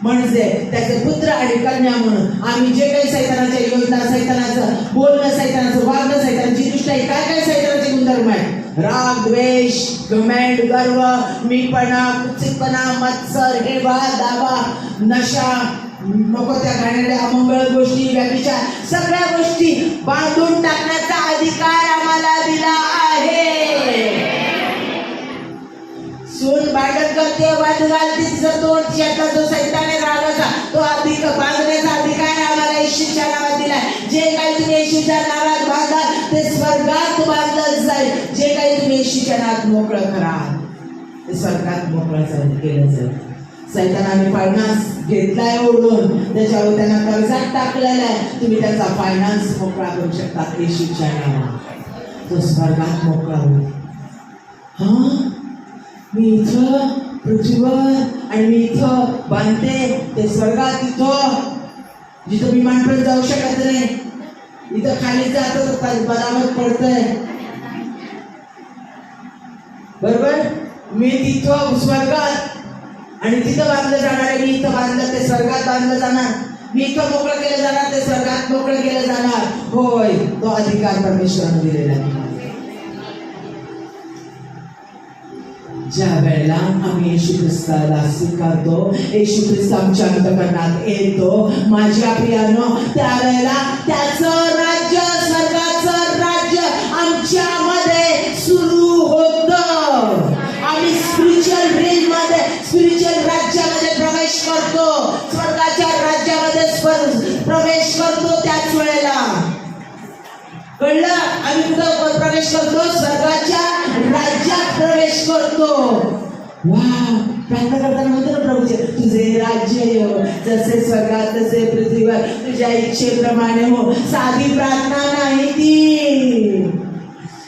Speaker 1: म्हणजे त्याचे पुत्र आणि कन्या म्हणून आम्ही जे काही सैतानाच्या योजना, सैतानाचं बोलणं, सैतानाचं वागणं, सैतानाची दृष्टी, काय काय सैतानाचे गुणधर्म आहेत? राग, द्वेष, घमंड, गर्व, मीपणा, कुत्सितपणा, मत्सर, हेवा, दावा, नशा, नको त्या घाणेरड्या अमंगळ गोष्टी, व्यभिचार, सगळ्या गोष्टी बांधून टाकण्याचा अधिकार आम्हाला दिला आहे. सून भांडण करते, वाद घालते, तिचं तोंड शेतात जो सैताने रागाचा, तो बांधण्याचा अधिकार आम्हाला येशूच्या नावात दिलाय. जे काही तुम्ही येशूच्या नावात बांधाल ते स्वर्गात बांधलं जाईल. जे काही तुम्ही येशूच्या नावात मोकळं कराल ते स्वर्गात मोकळं केलं जाईल. सैतानाने फायनान्स घेतलाय ओढून, त्याच्यावर त्यांना कर्जात टाकलेला आहे. तुम्ही त्याचा फायनान्स मोकळा करू शकता येशूच्या नावात. तो स्वर्गात मोकळा होईल. मी इथं पृथ्वीवर आणि मी इथं बांधते ते स्वर्गात, तिथं जिथं विमान पण जाऊ शकत नाही, इथं खाली जात बराबर पडतंय. बरोबर? मी तिथं स्वर्गात आणि तिथं बांधलं जाणार आहे. मी इथं बांधलं ते स्वर्गात बांधलं जाणार. मी इथं मोकळं केलं जाणार ते स्वर्गात मोकळं केलं जाणार. होय, तो अधिकार परमेश्वराने दिलेला आहे. ज्या वेळेला आम्ही येशू ख्रिस्ताला स्वीकारतो, येशू ख्रिस्त आमच्या अंतःकरणात येतो, माझ्या प्रियानो, त्यावेळेला त्याचं राज्य, स्वर्गाचं राज्य आमच्यामध्ये सुरू होतं. आम्ही स्पिरिच्युअल रील मध्ये, स्पिरिच्युअल राज्यामध्ये प्रवेश करतो, स्वर्गाच्या राज्यामध्ये प्रवेश करतो. त्याच वेळेला कळलं? आम्ही कुठं प्रवेश करतो? स्वर्गाच्या राज्यात प्रवेश करतो. वाह, प्रार्थना करताना म्हणतो ना प्रभूचे, तुझे राज्य येवो, जसे स्वर्गात तसे पृथ्वीवर, तुझ्या इच्छेप्रमाणे हो. साधी प्रार्थना नाही ती.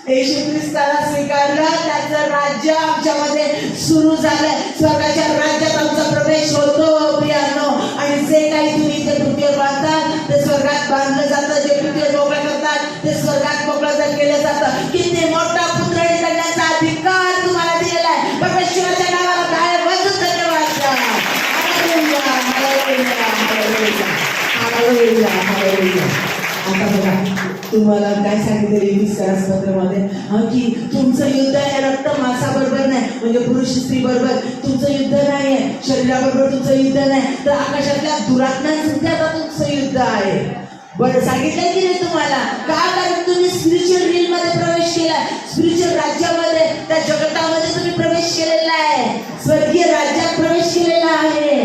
Speaker 1: येशू ख्रिस्ताला स्वीकारलं, त्याचं राज्य आमच्यामध्ये सुरू झालं. स्वर्गाच्या राज्यात आमचा प्रवेश होतो प्रियानो. आणि जे काही तुम्ही इथे पृथ्वीवर बांधतात ते स्वर्गात बांधलं जातं. जे पृथ्वीवर मोकळं करतात ते स्वर्गात मोकळं केलं जातं. किती मोठा पुत्रणी करण्याचा अधिकार तुम्हाला दिलेला आहे. परमेश्वराच्या नावाला टाळ्या वाजवून धन्यवाद द्या. Hallelujah, hallelujah, hallelujah, hallelujah, hallelujah. आता बघा, तुम्हाला काय सांगितलं 21 पत्रामध्ये की तुमचं युद्ध हे रक्त मांसाबरोबर नाही, म्हणजे पुरुष स्त्री बरोबर तुमचं युद्ध नाही आहे, शरीराबरोबर तुमचं युद्ध नाही, तर आकाशातल्या दुरात्म्यांसंग आता तुमचं युद्ध आहे. बरं सांगितलं की नाही तुम्हाला? का? कारण तुम्ही स्पिरिच्युअल रील मध्ये प्रवेश केलाय, स्पिरिच्युअल राज्यामध्ये, त्या जगतामध्ये तुम्ही प्रवेश केलेला आहे, स्वर्गीय राज्यात प्रवेश केलेला आहे.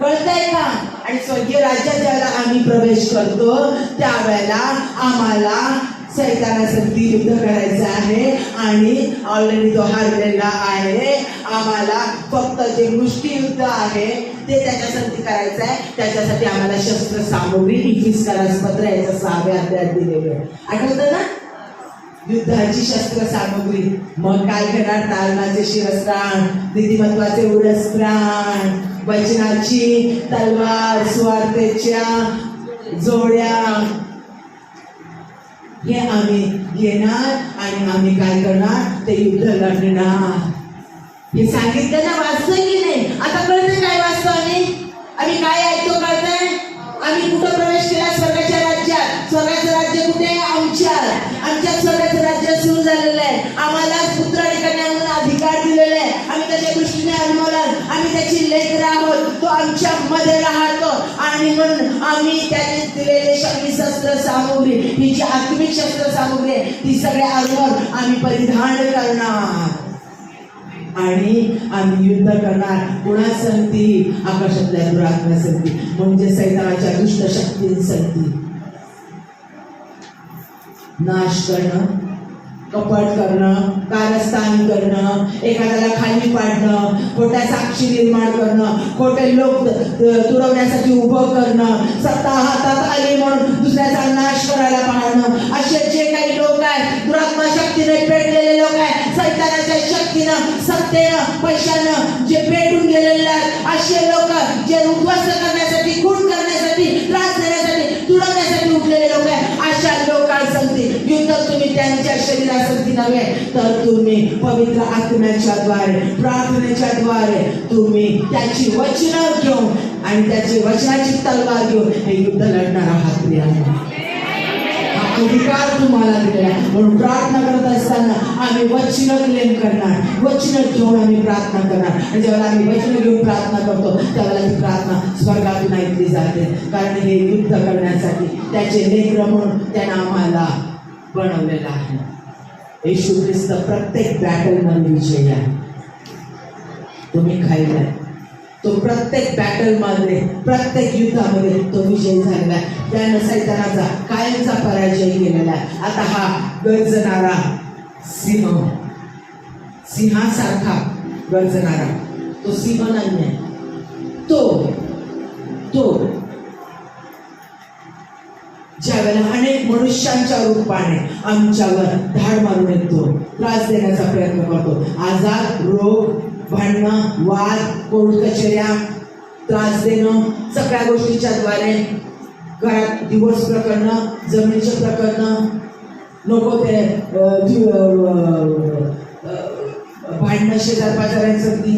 Speaker 1: कळतंय का? आणि स्वर्गीय राज्यात ज्यावेळेला आम्ही प्रवेश करतो त्यावेळेला आम्हाला सैतानासंगती युद्ध करायचं आहे आणि ऑलरेडी तो हारलेला आहे. आम्हाला फक्त जे मुष्टियुद्ध आहे ते त्याच्यासाठी करायचं आहे. त्याच्यासाठी आम्हाला शस्त्र सामुग्री 21 पत्र याच्या 6व्या अध्यायात दिलेली आहे. आठवतं ना? युद्धाची शस्त्र सामुग्री. मग काय करणार? तारणाचे शिरस्त्राण, नीतिमत्वाचे उडस्त्राण, वचनाची तलवार, सुवार्तेच्या जोड्या, हे आम्ही घेणार आणि आम्ही काय करणार? ते युद्ध लढणार. हे सांगितलं ना? वाचतोय की नाही? आता कळतंय काय वाचतो आम्ही काय ऐकतो? कळतंय? आम्ही कुठं प्रवेश केला? स्वर्गाच्या राज्यात. स्वर्गाचं राज्य कुठे आहे? आमच्या स्वर्गाचं राज्य सुरू झालेलं आहे. आम्हाला पुत्र आणि कन्या म्हणून अधिकार दिलेला आहे. आम्ही त्याच्या दृष्टीने अनमोल, आम्ही त्याची लेकरं आहोत. तो आमच्या मध्ये राहतो आणि म्हणून आम्ही त्याने दिलेले शस्त्र सामुग्री, ही जी आत्मिक शस्त्र सामुग्री आहे ती सगळे आर्मर आम्ही परिधान करणार आणि आम्ही युद्ध करणार. कुणासंगती? आकाशातल्या दुरात्म्यासंगती, म्हणजे सैतानाच्या दुष्ट शक्तींसंगती. नाश करणं, कपट करणं, कारस्थान करणं, एखाद्याला खाली पाडणं, खोट्या साक्षी निर्माण करणं, खोटे लोक तुडवण्यासाठी उभं करणं, सत्ता हातात आली म्हणून दुसऱ्याचा नाश करायला पाहणं, असे जे काही लोक आहेत, दुरात्मा शक्तीने पेटलेले लोक आहेत, सैतानाच्या शक्तीनं, सत्तेनं, पैशानं जे पेटून गेलेले आहेत, असे लोक जे उद्ध्वस्त करण्यासाठी, खून करण्यासाठी, त्रास देण्यासाठी, तुडवण्यासाठी उठलेले लोक आहेत, अशा लोकांसंगती युद्ध तुम्ही त्यांच्या शरीरासंगती नव्हे तर तुम्ही पवित्र आत्म्याच्या द्वारे, प्रार्थनेच्या द्वारे तुम्ही त्याची वचनं घेऊन आणि त्याची वचनाची तलवार घेऊन हे युद्ध लढणार आहात. प्रियांनो, हा अधिकार तुम्हाला दिलेला आहे. म्हणून प्रार्थना करत असताना आम्ही वचनं क्लेम करणार, वचनं घेऊन आम्ही प्रार्थना करणार. आणि जेव्हा आम्ही वचनं घेऊन प्रार्थना करतो त्यावेळेला ती प्रार्थना स्वर्गातून ऐकली जाते. कारण हे युद्ध करण्यासाठी त्याचे लेकरं म्हणून त्यानं आम्हाला बनवलेलं आहे. येशू ख्रिस्त प्रत्येक बॅटलमध्ये विजयी आहे. तुम्ही खायला तो प्रत्येक बॅटलमध्ये, प्रत्येक युद्धामध्ये तो विजयी झालेला आहे. त्यानं सैतानाचा कायमचा पराजय केलेला आहे. आता हा गर्जणारा सिंह, सिंहासारखा गर्जणारा तो सिंह नाही आहे. तो ज्यावेळेला अनेक मनुष्यांच्या रूपाने आमच्यावर धाड मारून येतो, त्रास देण्याचा प्रयत्न करतो, आजार, रोग, भांडणं, वाद, कोर्ट कचेऱ्या, त्रास देणं, सगळ्या गोष्टीच्या द्वारे, घरात डिवोर्स प्रकरणं, जमिनीचे प्रकरणं, नको ते भांडणं, शेजार पाजारांसाठी,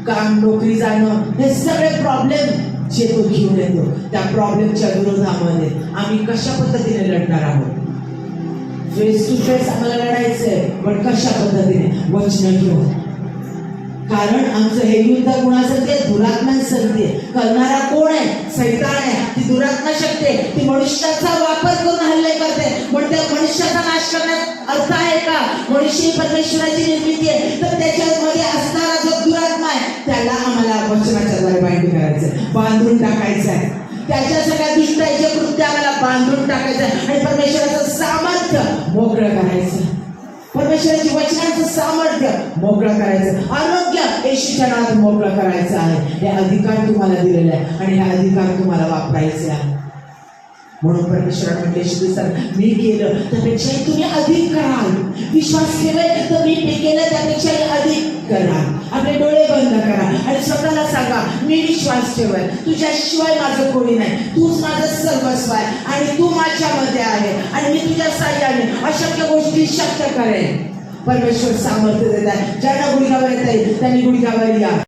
Speaker 1: काम, नोकरी जाणं, हे सगळे प्रॉब्लेम जे तो घेऊन येतो, त्या प्रॉब्लेमच्या विरोधामध्ये आम्ही कशा पद्धतीने लढणार आहोत? फेस टू फेस आम्हाला लढायचंय, पण कशा पद्धतीने? वचन घेऊन. कारण आमचं हे युद्ध कुणासाठी आहे? दुरात्म्यांसाठी आहे. करणारा कोण आहे? सैतान आहे. ती दुरात्मा शक्ती आहे, ती मनुष्याचा वापर करून हल्ले करते. पण त्या मनुष्याचा नाश करण्यात अर्थ आहे का? मनुष्य ही परमेश्वराची निर्मिती आहे, तर त्याच्यामध्ये असणारा जो दुरात्मा आहे त्याला आम्हाला वचनाच्या द्वारे बांधून करायचं, बांधून टाकायचं आहे. त्याच्या सगळ्या दुष्टाचे कृत्य आम्हाला बांधून टाकायचं आहे आणि परमेश्वराचं सामर्थ्य मोकळं करायचं. परमेश्वराची वचनांचं सामर्थ्य मोकळं करायचं, आरोग्य येशूच्या नावात मोकळं करायचं आहे. हे अधिकार तुम्हाला दिलेला आहे आणि हे अधिकार तुम्हाला वापरायचे आहे. म्हणून परमेश्वराने म्हटले, येशू मी केलं त्यापेक्षाही तुम्ही अधिक कराल. विश्वास ठेवले तर मी केलं त्यापेक्षाही अधिक कराल. आपले डोळे बंद करा आणि स्वतःला सांगा, मी विश्वास ठेवेल, तुझ्याशिवाय माझं कोणी नाही, तूच माझं सर्वस्व आहे आणि तू माझ्यामध्ये आहे आणि मी तुझ्या साह्याने अशक्य गोष्टी शक्य करेन. परमेश्वर सामर्थ्य देत आहे. ज्यांना गुडघ्यावर येत आहे त्यांनी गुडघ्यावर या.